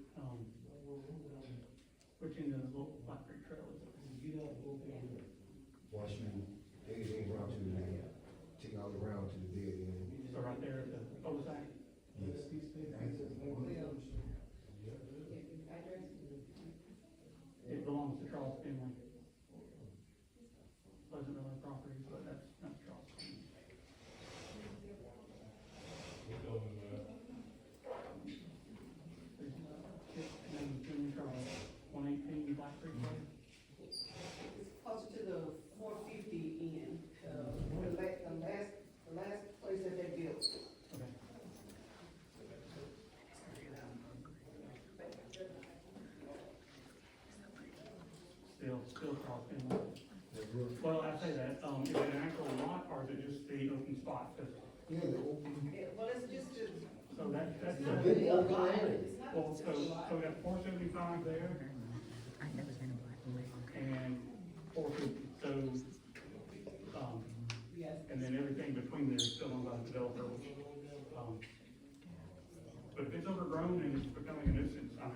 which in the little Black Creek Trail is it? Once you dig it in around to the, take all around to the dead end. So right there at the cul-de-sac? Yes. It belongs to Charles Finley. Pleasant Valley Properties, but that's Charles. Charles, 118 Black Creek Road. It's closer to the 450 end, the last place that they built. Okay. Still Charles Finley. Well, I say that, is it an actual lot, or is it just the open spot? 'Cause Well, it's just a. so that's It's the, not really a lot. It's not well, so a lot. we got 475 there, and 450, so, Yes. and then everything between there is still owned by the developer, But if it's overgrown and it's becoming a nuisance, I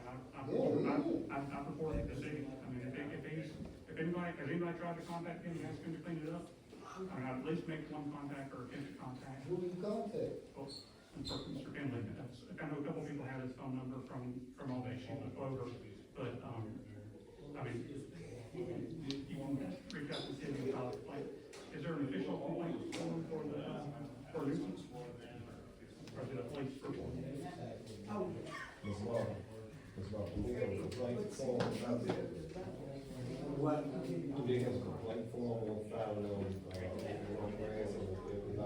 mean, I report it to the city. I mean, if anybody, has anybody tried to contact him and ask him to clean it up? I mean, I'd at least make one contact or attempt to contact. Who do you contact? Well, Mr. Finley, I know a couple people have his phone number from all the issues with Clover, but, I mean, you can reach out to the city and file a complaint. Is there an official complaint form for nuisance? Or is it a police report? Ms. Margaret, do we have a complaint form out there? What? Do they have a complaint form on file on grass or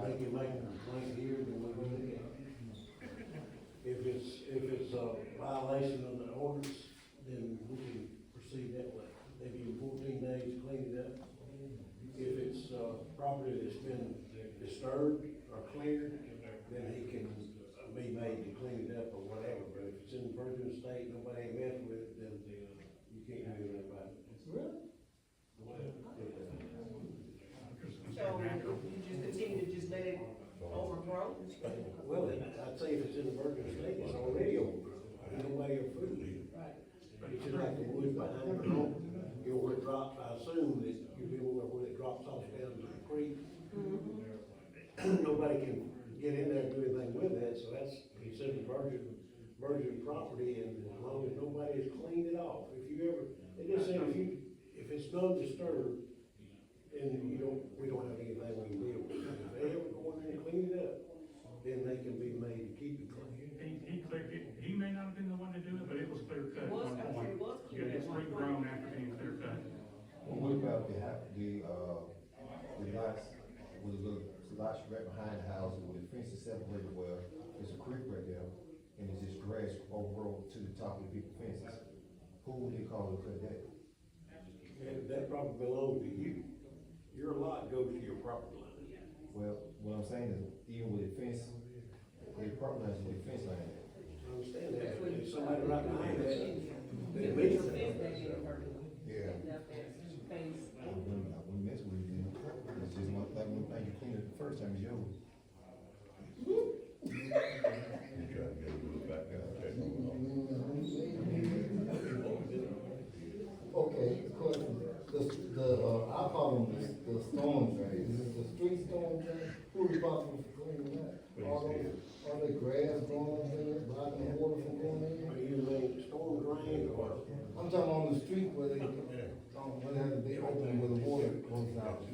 They can make a complaint here, then we will. If it's a violation of the ordinance, then we can proceed that way. They give you 14 days to clean it up. If it's, property that's been disturbed or cleared, then he can be made to clean it up or whatever. But if it's in the virgin state, nobody ain't messing with it, then you can't do anything about it. Really? So you just continue to just let it overgrow? Well, I'd say if it's in the virgin state, it's already overgrown. Nobody will food it. Right. It's just like the woods behind your home. You know where it drops, I assume that you know where it drops off down to the creek. Nobody can get in there and do anything with that, so that's considered virgin property, and as long as nobody has cleaned it off. If you ever, they just say if it's non-disturbed, and we don't have anything we can deal with. If they ever go in there and clean it up, then they can be made to keep it clean. He cleared it, he may not have been the one to do it, but it was clear cut. It was, I said it was clear Yeah, it's at one point. regrown after being clear cut. Well, what about the lots, with the little lots right behind the house, with the fence is separated, well, there's a creek right there, and it's just grass overgrown to the top of the people's fences. Who would they call to cut that? And that probably belongs to you. Your lot goes to your property line. Well, what I'm saying is, even with the fence, they property lines with the fence line. I understand that, but there's somebody right behind that. That meets it. Yeah. I wouldn't mess with it, then. It's just one thing you cleaned it the first time is yours. Okay, the question, I call them the storm drains, the street storm drains, who's responsible for cleaning that? Are they grass growing there, blocking the water from going in? Are you laying storm drain or? I'm talking on the street where they have a big opening where the water goes out.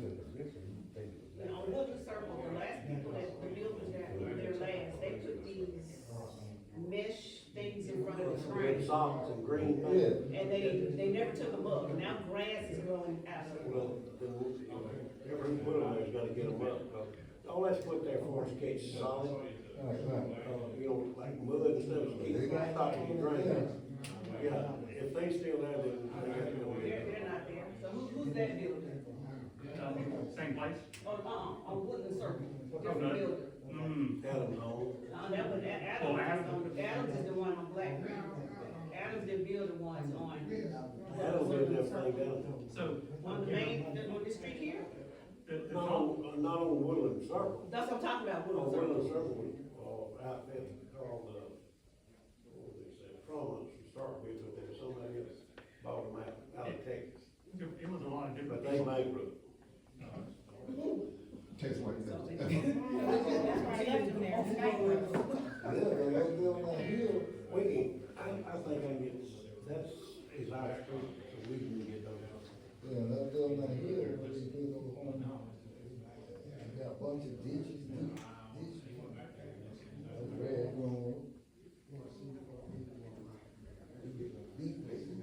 And on Woodland Circle, the last people the builders that were there last, they put these mesh things in front of the Red frame. socks and green things. Yeah. And they never took them up, and now grass is growing out of it. Well, then, whoever you put them there's gotta get them up. All that's put there for us to catch solid, Right. you know, like mud and stuff, to keep it stopping the drain. Yeah, if they still there, then they got to go in. They're not there, so who's that builder? Same place? On Woodland Circle, Oh, different no. builder. Adam's home. That was, Adams is the one on Black Creek. Adams did build the ones on. Adam did that thing down. So, On the main, on the street here? Not on Woodland Circle. That's what I'm talking about, On Woodland Woodland Circle. Circle, outfit called, what was it, Promise to start with, but there was somebody else bought them out of Texas. it was a lot of different. But they bankrupt. Takes one. That's why I left them there. Yeah, they got a building out here. We can, I think I can get, that's, is our street, so we can get those. Yeah, that building out here, where they built over home. They got a bunch of ditches, ditches. That's red growing. Deep places.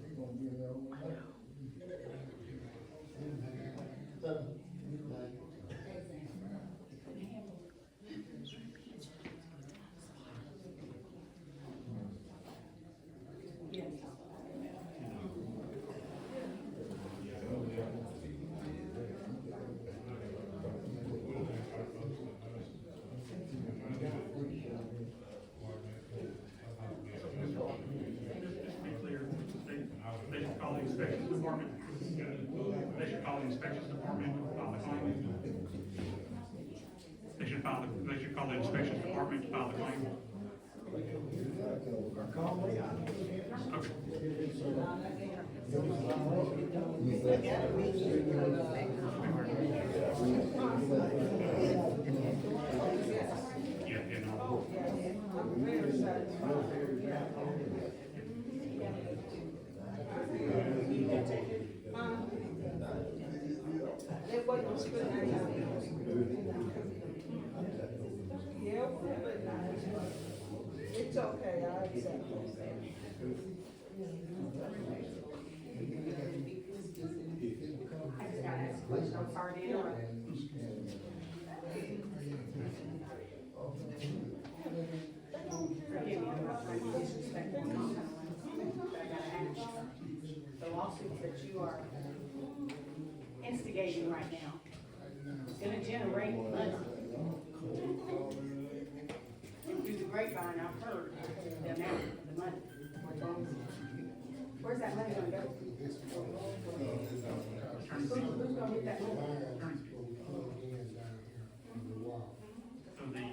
We gonna be in there all night. they should call the inspections department to file the claim. Yeah, no. It's okay, I accept it. I just gotta ask a question, I'm sorry to interrupt. Forgive me, I'm not trying to be disrespectful. But I gotta ask, the lawsuits that you are instigating right now is gonna generate money. And through the grapevine, I've heard the amount of the money. Where's that money gonna go? Who's gonna get that money?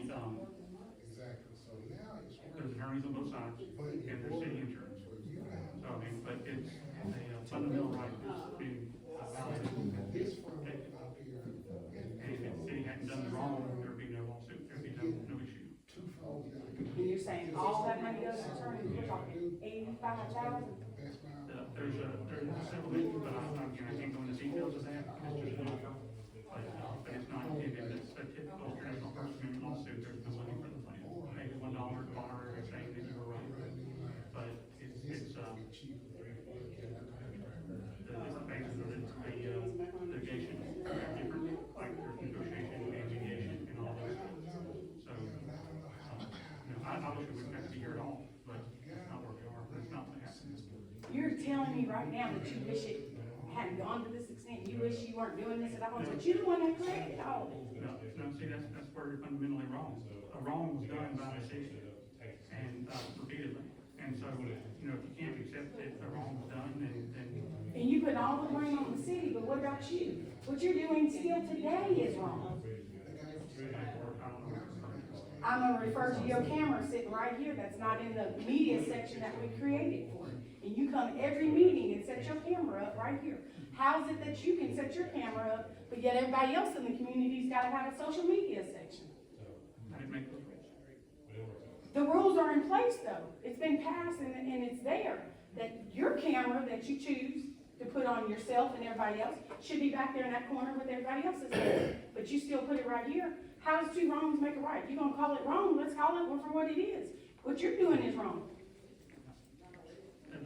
So there's attorneys on both sides, and there's city insurance. So, I mean, but it's a fundamental right that's being violated. And if the city hadn't done the wrong, there'd be no lawsuit, there'd be no issue. And you're saying all that money goes to attorneys, we're talking 85,000? There's a settlement, but I can't go into details of that, because there's no, but it's not, if it's a typical traditional First Amendment lawsuit, there's no money for the plan. Maybe $1 to borrow or saying that you were right, but it's the basis of the litigation, different, like there's negotiation, and mediation, and all those things. So, I wish we wouldn't have to be here at all, but that's not where we are, that's not what happens. You're telling me right now that you wish it hadn't gone to this extent, you wish you weren't doing this at all, but you're the one that created all of it. No, see, that's where you're fundamentally wrong. A wrong was done by the city, and, repeatedly. And so, you know, if you can't accept that the wrong was done, then. And you put all the blame on the city, but what about you? What you're doing still today is wrong. I'm gonna refer to your camera sitting right here, that's not in the media section that we created for it. And you come every meeting and set your camera up right here. How is it that you can set your camera up, but yet everybody else in the community's gotta have a social media section? I didn't make those rules. The rules are in place though. It's been passed and it's there. That your camera that you choose to put on yourself and everybody else should be back there in that corner with everybody else's camera. But you still put it right here. How does two wrongs make a right? You're gonna call it wrong, let's call it for what it is. What you're doing is wrong.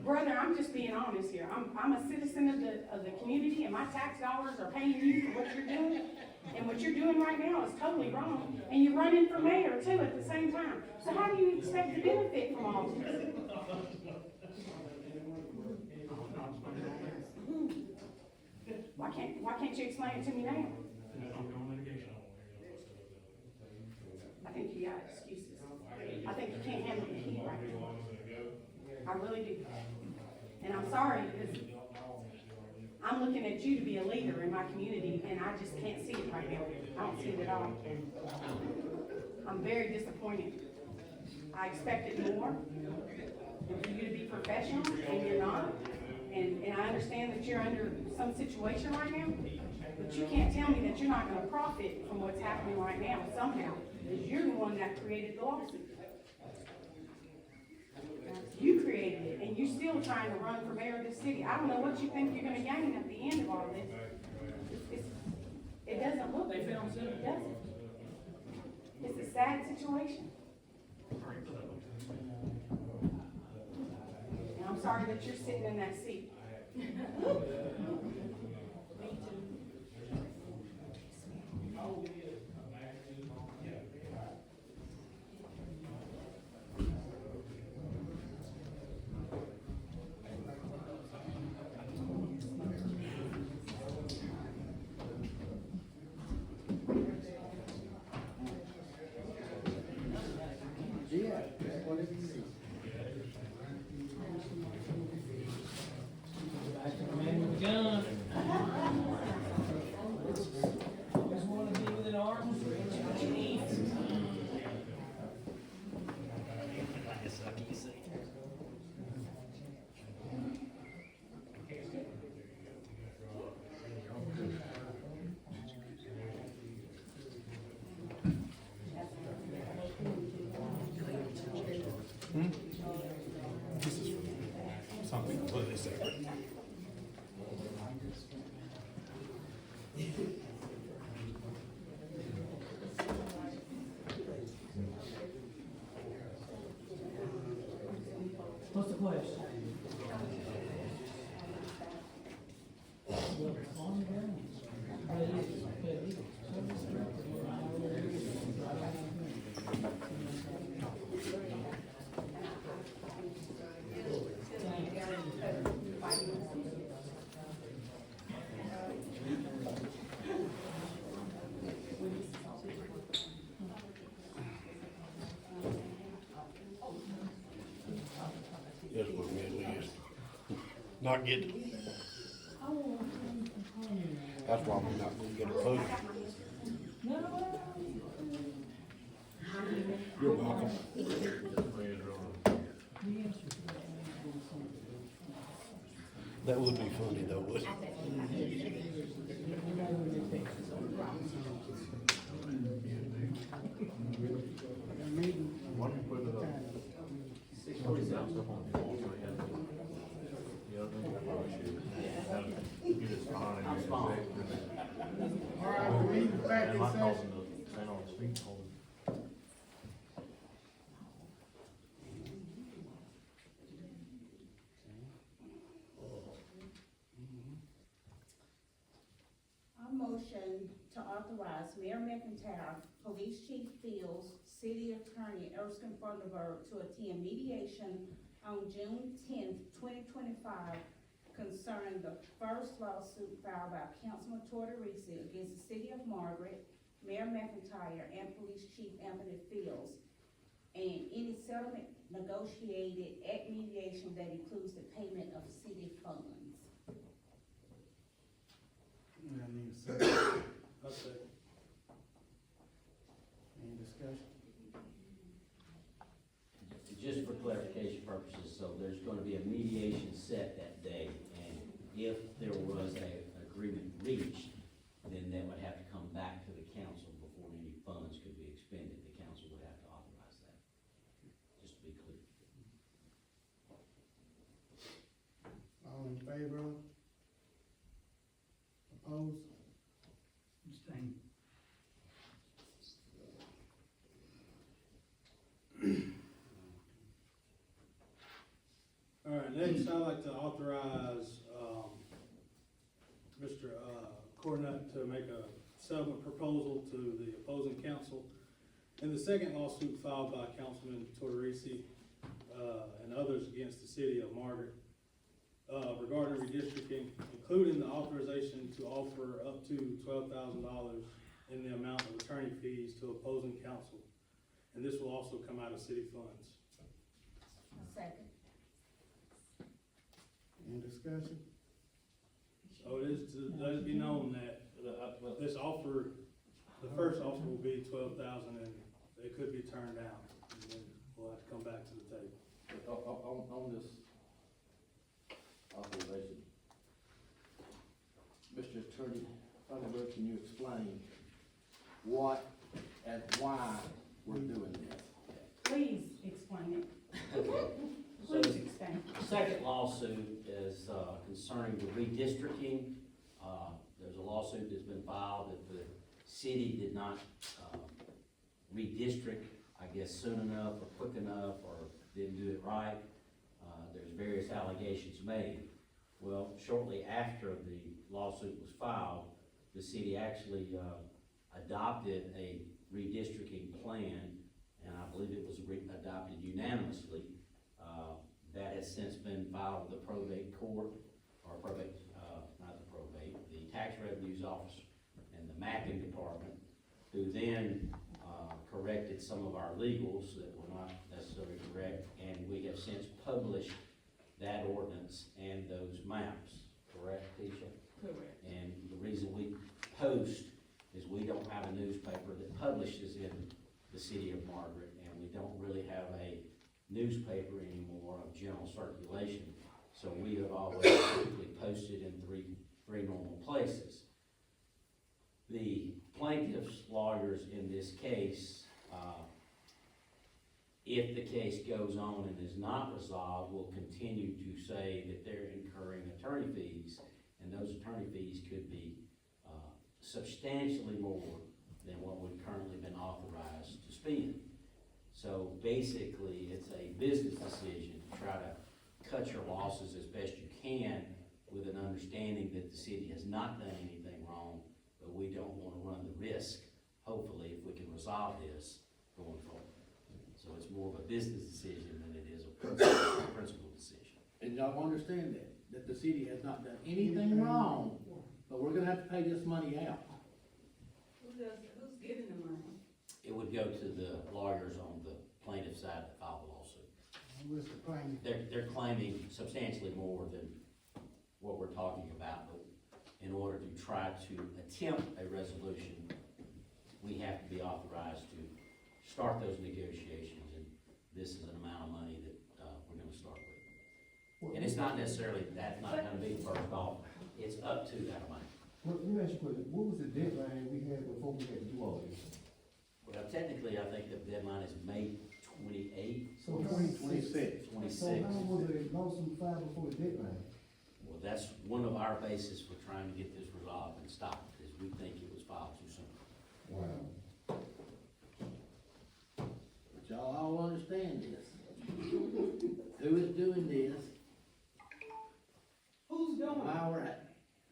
Brother, I'm just being honest here. I'm a citizen of the community, and my tax dollars are paying you for what you're doing. And what you're doing right now is totally wrong. And you're running for mayor too at the same time. So how do you expect to benefit from all this? Why can't you explain it to me now? I think you got excuses. I think you can't handle the heat right now. I really do. And I'm sorry, because I'm looking at you to be a leader in my community, and I just can't see it right now. I don't see it at all. I'm very disappointed. I expected more, and for you to be professional, and you're not. And I understand that you're under some situation right now, but you can't tell me that you're not gonna profit from what's happening right now somehow, because you're the one that created the lawsuit. You created it, and you're still trying to run for mayor of the city. I don't know what you think you're gonna gain at the end of all this. It doesn't look good, it doesn't. It's a sad situation. And I'm sorry that you're sitting in that seat. Me too. Back to the man with the gun. question. Well, on the ground. But That's what it is. Not getting. That's why we're not gonna get a vote. You're welcome. That would be funny though, wouldn't it? Why don't you put it up? 647 stuff on the wall, so we have the other thing I probably should. Get it spine and get it. All right, we'll meet back And in my session. calling the, stand on the speed hold. I motion to authorize Mayor McIntyre, Police Chief Fields, City Attorney Erskine Funderburg to attend mediation on June 10th, 2025 concerning the first lawsuit filed by Councilman Tortorisi against the City of Margaret, Mayor McIntyre, and Police Chief Anthony Fields, and any settlement negotiated at mediation that includes the payment of city funds. I need a second. I'll say. Any discussion? Just for clarification purposes, so there's gonna be a mediation set that day, and if there was a agreement reached, then that would have to come back to the council before any funds could be expended. The council would have to authorize that, just to be clear. All in favor? Opposed? Abstain. All right, next I'd like to authorize, Mr. Cornett to make a settlement proposal to the opposing counsel in the second lawsuit filed by Councilman Tortorisi, and others against the city of Margaret, regarding redistricting, including the authorization to offer up to $12,000 in the amount of attorney fees to opposing counsel. And this will also come out of city funds. Second. Any discussion? So it is to let it be known that this offer, the first offer will be 12,000 and it could be turned down. And then we'll have to come back to the table. On this authorization, Mr. Attorney, Funderburg, can you explain what and why we're doing this? Please explain it. So Please explain. the second lawsuit is concerning the redistricting. There's a lawsuit that's been filed that the city did not redistrict, I guess, soon enough or quick enough or didn't do it right. There's various allegations made. Well, shortly after the lawsuit was filed, the city actually adopted a redistricting plan, and I believe it was adopted unanimously. That has since been filed with the probate court, or probate, not the probate, the tax revenues office and the mapping department, who then corrected some of our legals that were not necessarily correct, and we have since published that ordinance and those maps, correct, Tisha? Correct. And the reason we post is we don't have a newspaper that publishes in the city of Margaret, and we don't really have a newspaper anymore of general circulation. So we have always typically posted in three normal places. The plaintiff's lawyers in this case, if the case goes on and is not resolved, will continue to say that they're incurring attorney fees, and those attorney fees could be substantially more than what we've currently been authorized to spend. So basically, it's a business decision to try to cut your losses as best you can with an understanding that the city has not done anything wrong, but we don't wanna run the risk, hopefully, if we can resolve this going forward. So it's more of a business decision than it is a principal decision. And y'all understand that the city has not done anything wrong, but we're gonna have to pay this money out. Who's giving the money? It would go to the lawyers on the plaintiff's side that filed the lawsuit. What's the plan? They're claiming substantially more than what we're talking about, but in order to try to attempt a resolution, we have to be authorized to start those negotiations, and this is an amount of money that, we're gonna start with. And it's not necessarily, that's not gonna be the first offer, it's up to that amount. Let me ask you a question, what was the deadline we had before we had to do all this? Well, technically, I think the deadline is May 28th. So 26. 26. So how was the lawsuit filed before the deadline? Well, that's one of our bases for trying to get this resolved and stopped, is we think it was filed too soon. Wow. But y'all all understand this. Who is doing this? Who's doing it? All right.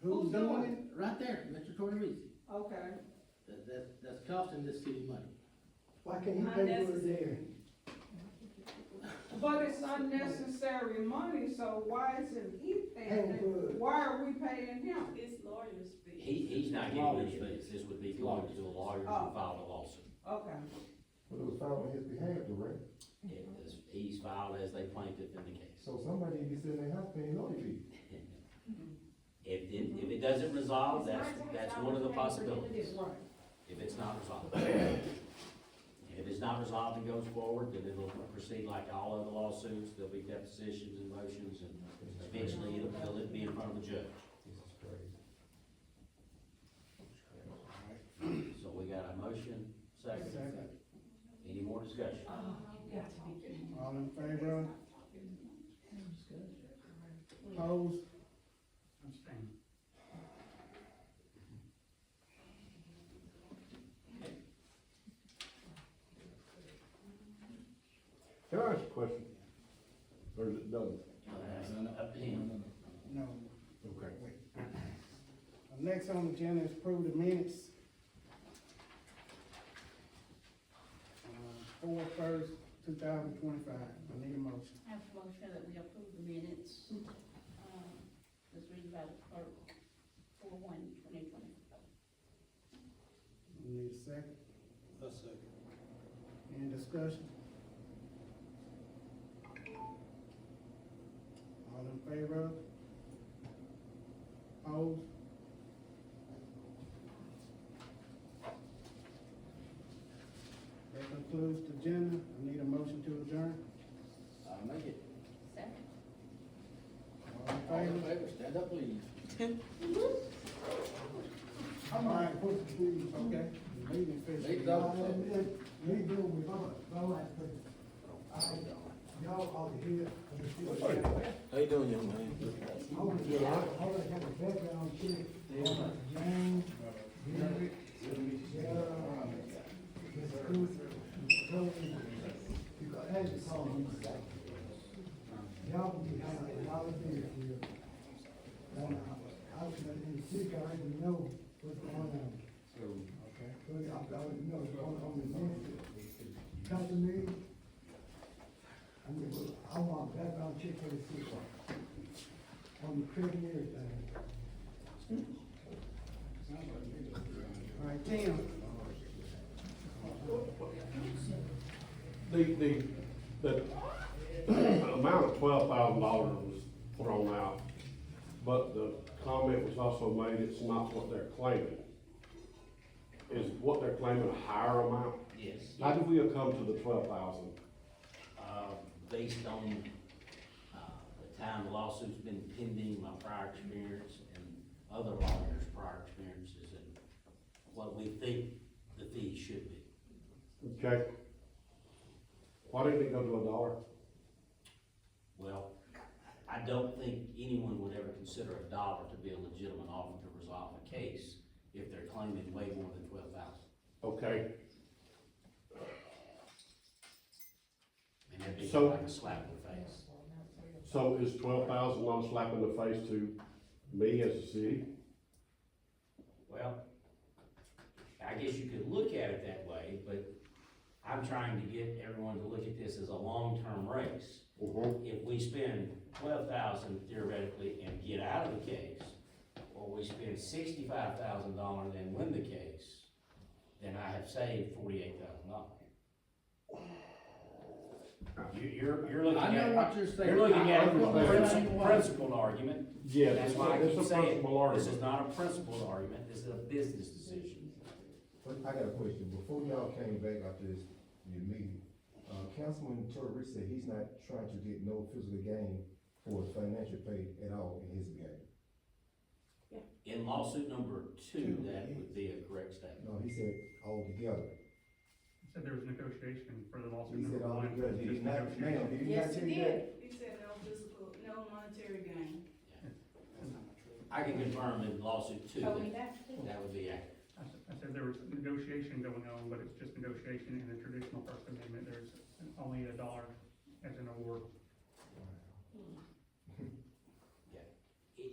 Who's doing it? Right there, Mr. Tortorisi. Okay. That's costing this city money. Why can't he pay for it there? But it's unnecessary money, so why isn't he paying it? Why are we paying him? It's lawyer's fee. He's not getting any of this, this would be going to the lawyers who filed the lawsuit. Okay. But it was filed on his behalf, correct? He's filed as a plaintiff in the case. So somebody need to be sitting in their house paying lawyer fee. If it doesn't resolve, that's one of the possibilities, if it's not resolved. If it's not resolved and goes forward, then it'll proceed like all other lawsuits, there'll be depositions and motions, and eventually it'll be in front of a judge. This is crazy. So we got a motion, second. Any more discussion? All in favor? Opposed? Abstain. Can I ask a question? Or is it done? Up to him. No. Okay. Next on the agenda is approve the minutes. 4/1/2025. I need a motion. I have a motion that we approve the minutes, as read by the clerk, 4/1/2025. Need a second? A second. Any discussion? All in favor? Opposed? That concludes the agenda. I need a motion to adjourn. I'll make it. Second. All in favor? Stand up, please. I'm not supposed to be. Okay. The meeting finished. Leave those. We do with all right, y'all ought to hear. How you doing, young man? I want to have a background check on James, Henry, Mr. Cruz, because as you call him, y'all can be having a lot of things here. And I was in the city, I didn't know what's going on. Okay. So I know what's going on in the come to me. I want a background check for the city. On the credit and everything. All right, Tim. The amount of $12,000 was thrown out, but the comment was also made, it's not what they're claiming. Is what they're claiming a higher amount? Yes. How did we come to the 12,000? Based on, the time the lawsuit's been pending, my prior experience, and other lawyers' prior experiences, and what we think the fee should be. Okay. Why didn't it go to $1? Well, I don't think anyone would ever consider $1 to be a legitimate offer to resolve a case if they're claiming way more than 12,000. Okay. And that'd be So- like a slap in the face. So is $12,000 not a slap in the face to me as a city? Well, I guess you could look at it that way, but I'm trying to get everyone to look at this as a long-term race. If we spend 12,000 theoretically and get out of the case, or we spend $65,000 and win the case, then I have saved $48,000. You're looking I know at, what you're saying. you're looking at it from a I- principled argument. Yes, That's why I it's keep a saying, principled argument. this is not a principled argument, this is a business decision. But I got a question. Before y'all came back after this, your meeting, Councilman Torres said he's not trying to get no physical gain for his financial pay at all in his behalf. In lawsuit number 2, that would be a correct statement. No, he said altogether. He said there was negotiation for the lawsuit. He said number 1, altogether. He just did not, negotiation. ma'am, he did not Yes, tell he you that? did. He said no physical, no monetary gain. I can confirm in lawsuit 2 Told me that that. that would be accurate. I said there was negotiation going on, but it's just negotiation. In the traditional First Amendment, there's only $1 as an award.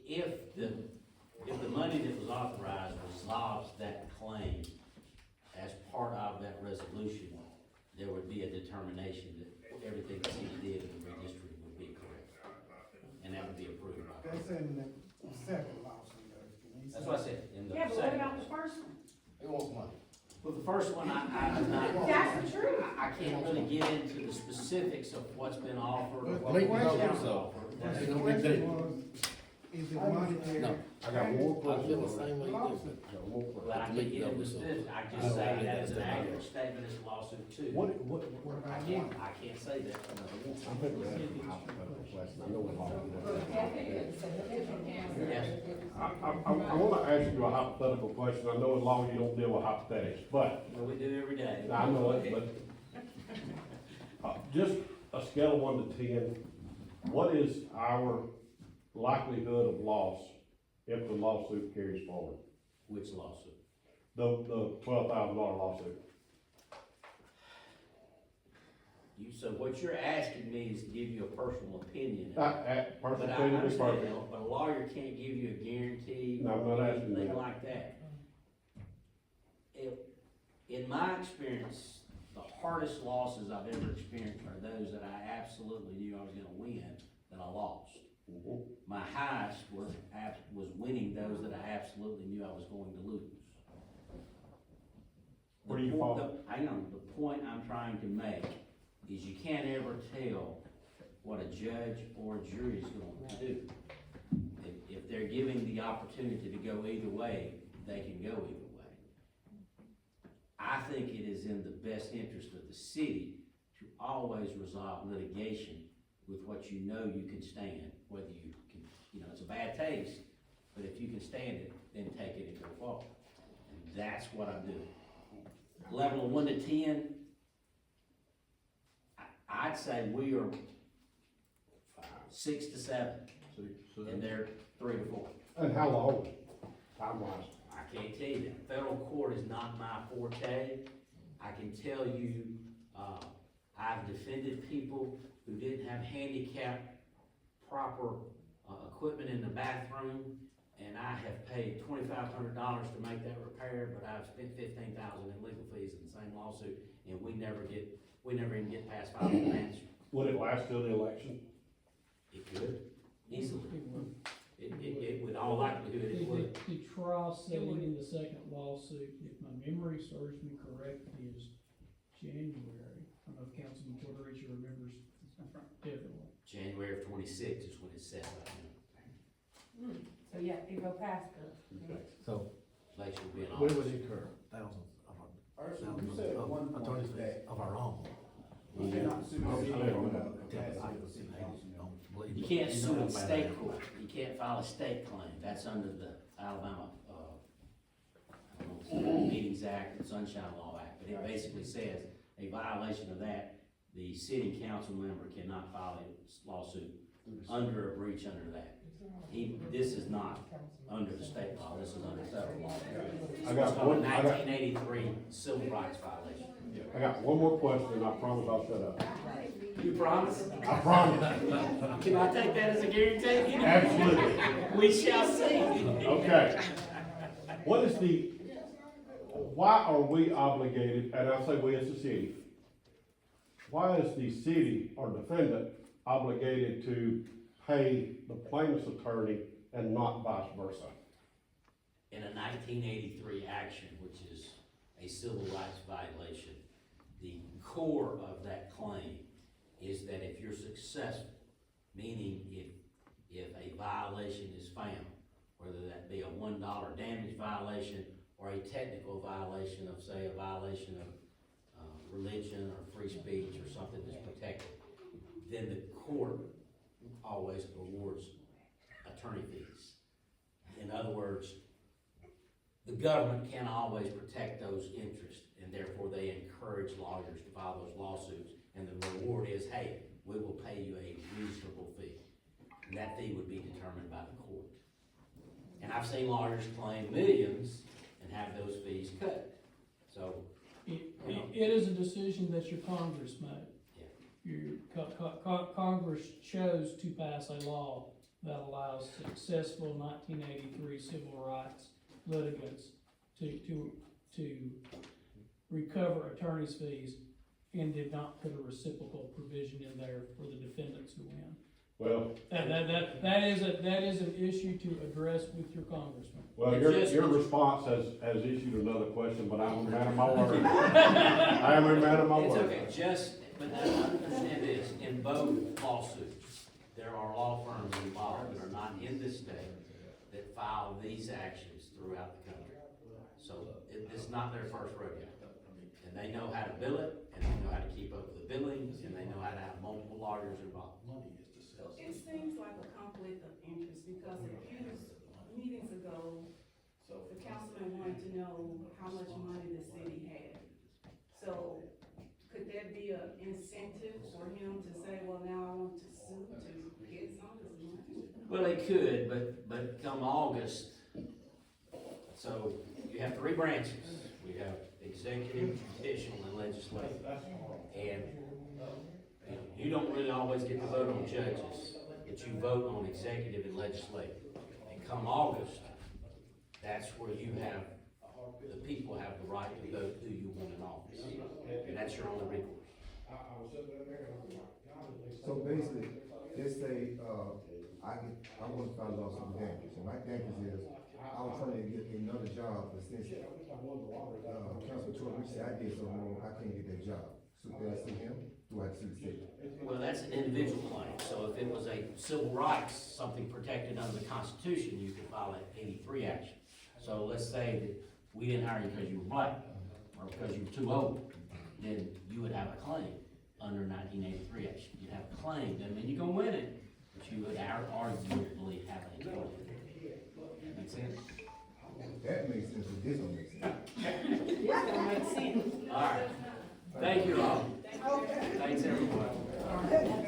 If the money that was authorized resolves that claim as part of that resolution, there would be a determination that everything the city did in the redistricting would be correct. And that would be approved by. That's in the second lawsuit, though. That's what I said, in the Yeah, but what second. about the first one? He wants money. Well, the first one, I'm not. That's the truth. I can't really get into the specifics of what's been offered or what The the question council was, offered. the question was, is it monetary? No, I got one question. Lawsuit. But I can't get into specifics, I just say that as an accurate statement, it's lawsuit 2. What about I can't say that from the one. I'm putting that in a hypothetical question. I know what all Yes. I wanna ask you a hypothetical question. I know as long as you don't deal with hypothetics, but Well, we do every day. I know it, but, just a scale of 1 to 10, what is our likelihood of loss if the lawsuit carries forward? Which lawsuit? The $12,000 lawsuit. So what you're asking me is to give you a personal opinion. Personal But I opinion is understand, perfect. but a lawyer can't give you a guarantee No, I'm or not asking anything that. like that. In my experience, the hardest losses I've ever experienced are those that I absolutely knew I was gonna win, that I lost. My highest was winning those that I absolutely knew I was going to lose. Where do you fall? Hang on, the point I'm trying to make is you can't ever tell what a judge or a jury is going to do. If they're giving the opportunity to go either way, they can go either way. I think it is in the best interest of the city to always resolve litigation with what you know you can stand, whether you can, it's a bad taste, but if you can stand it, then take it and go forward. And that's what I'm doing. Level of 1 to 10, I'd say we are 6 to 7, and they're 3 to 4. And how long, time-wise? I can't tell you that. Federal court is not my forte. I can tell you, I've defended people who didn't have handicap proper equipment in the bathroom, and I have paid $2,500 to make that repair, but I've spent $15,000 in legal fees in the same lawsuit, and we never even get past filing an answer. Would it last till the election? It could, easily. It with all likelihood it would. The trial setting in the second lawsuit, if my memory serves me correct, is January. I don't know if Councilman Torres remembers differently. January of 26 is when it's set right now. So you have to go past the. So, Election will be in we August. would incur thousands of attorney's fees of our own. You can't sue in state court, you can't file a state claim, that's under the Alabama, Meetings Act and Sunshine Law Act, but it basically says a violation of that, the city council member cannot file a lawsuit under a breach under that. This is not under the state law, this is under federal law. I got It's one, a 1983 civil rights violation. I got one more question, I promise I'll shut up. You promise? I promise. Can I take that as a guarantee? Absolutely. We shall see. Okay. What is why are we obligated, and I say we as a city, why is the city or defendant obligated to pay the plaintiff's attorney and not vice versa? In a 1983 action, which is a civil rights violation, the core of that claim is that if you're successful, meaning if a violation is found, whether that be a $1 damage violation or a technical violation of, say, a violation of religion or free speech or something that's protected, then the court always awards attorney fees. In other words, the government can't always protect those interests, and therefore they encourage lawyers to file those lawsuits, and the reward is, hey, we will pay you a reasonable fee. And that fee would be determined by the court. And I've seen lawyers claim millions and have those fees cut. So, It is a decision that your Congress made. yeah. Your Congress chose to pass a law that allows successful 1983 civil rights litigants to recover attorney's fees, and did not put a reciprocal provision in there for the defendants who win. Well, That is an issue to address with your congressman. well, your response has issued another question, but I'm a man of my word. I am a man of my It's word. okay, but understand this, in both lawsuits, there are law firms involved that are not in this state that file these actions throughout the country. So it's not their first rodeo. And they know how to bill it, and they know how to keep up with the billings, and they know how to have multiple lawyers involved. It seems like a conflict of interest, because a few meetings ago, the councilman wanted to know how much money the city had. So, could there be an incentive for him to say, well, now I want to sue to get some of this money? Well, they could, but come August, so you have three branches. We have executive, judicial, and legislative. And you don't really always get to vote on judges, but you vote on executive and legislative. And come August, that's where you have, the people have the right to vote who you want in office. And that's your only recourse. So basically, let's say, I want to file a lawsuit with damages, and my damages is, I was trying to get another job, but since, Councilman Torrey said I did something wrong, I can't get that job. So do I sue him? Do I sue the city? Well, that's an individual claim. So if it was a civil rights, something protected under the Constitution, you could file an 83 action. So let's say that we didn't hire you because you were black, or because you were too old, then you would have a claim under 1983 action. You'd have a claim, doesn't mean you're gonna win it, but you would arguably have a claim. That makes sense? That makes sense, but this don't make sense. That makes sense. All right. Thank you all. Thanks, everyone.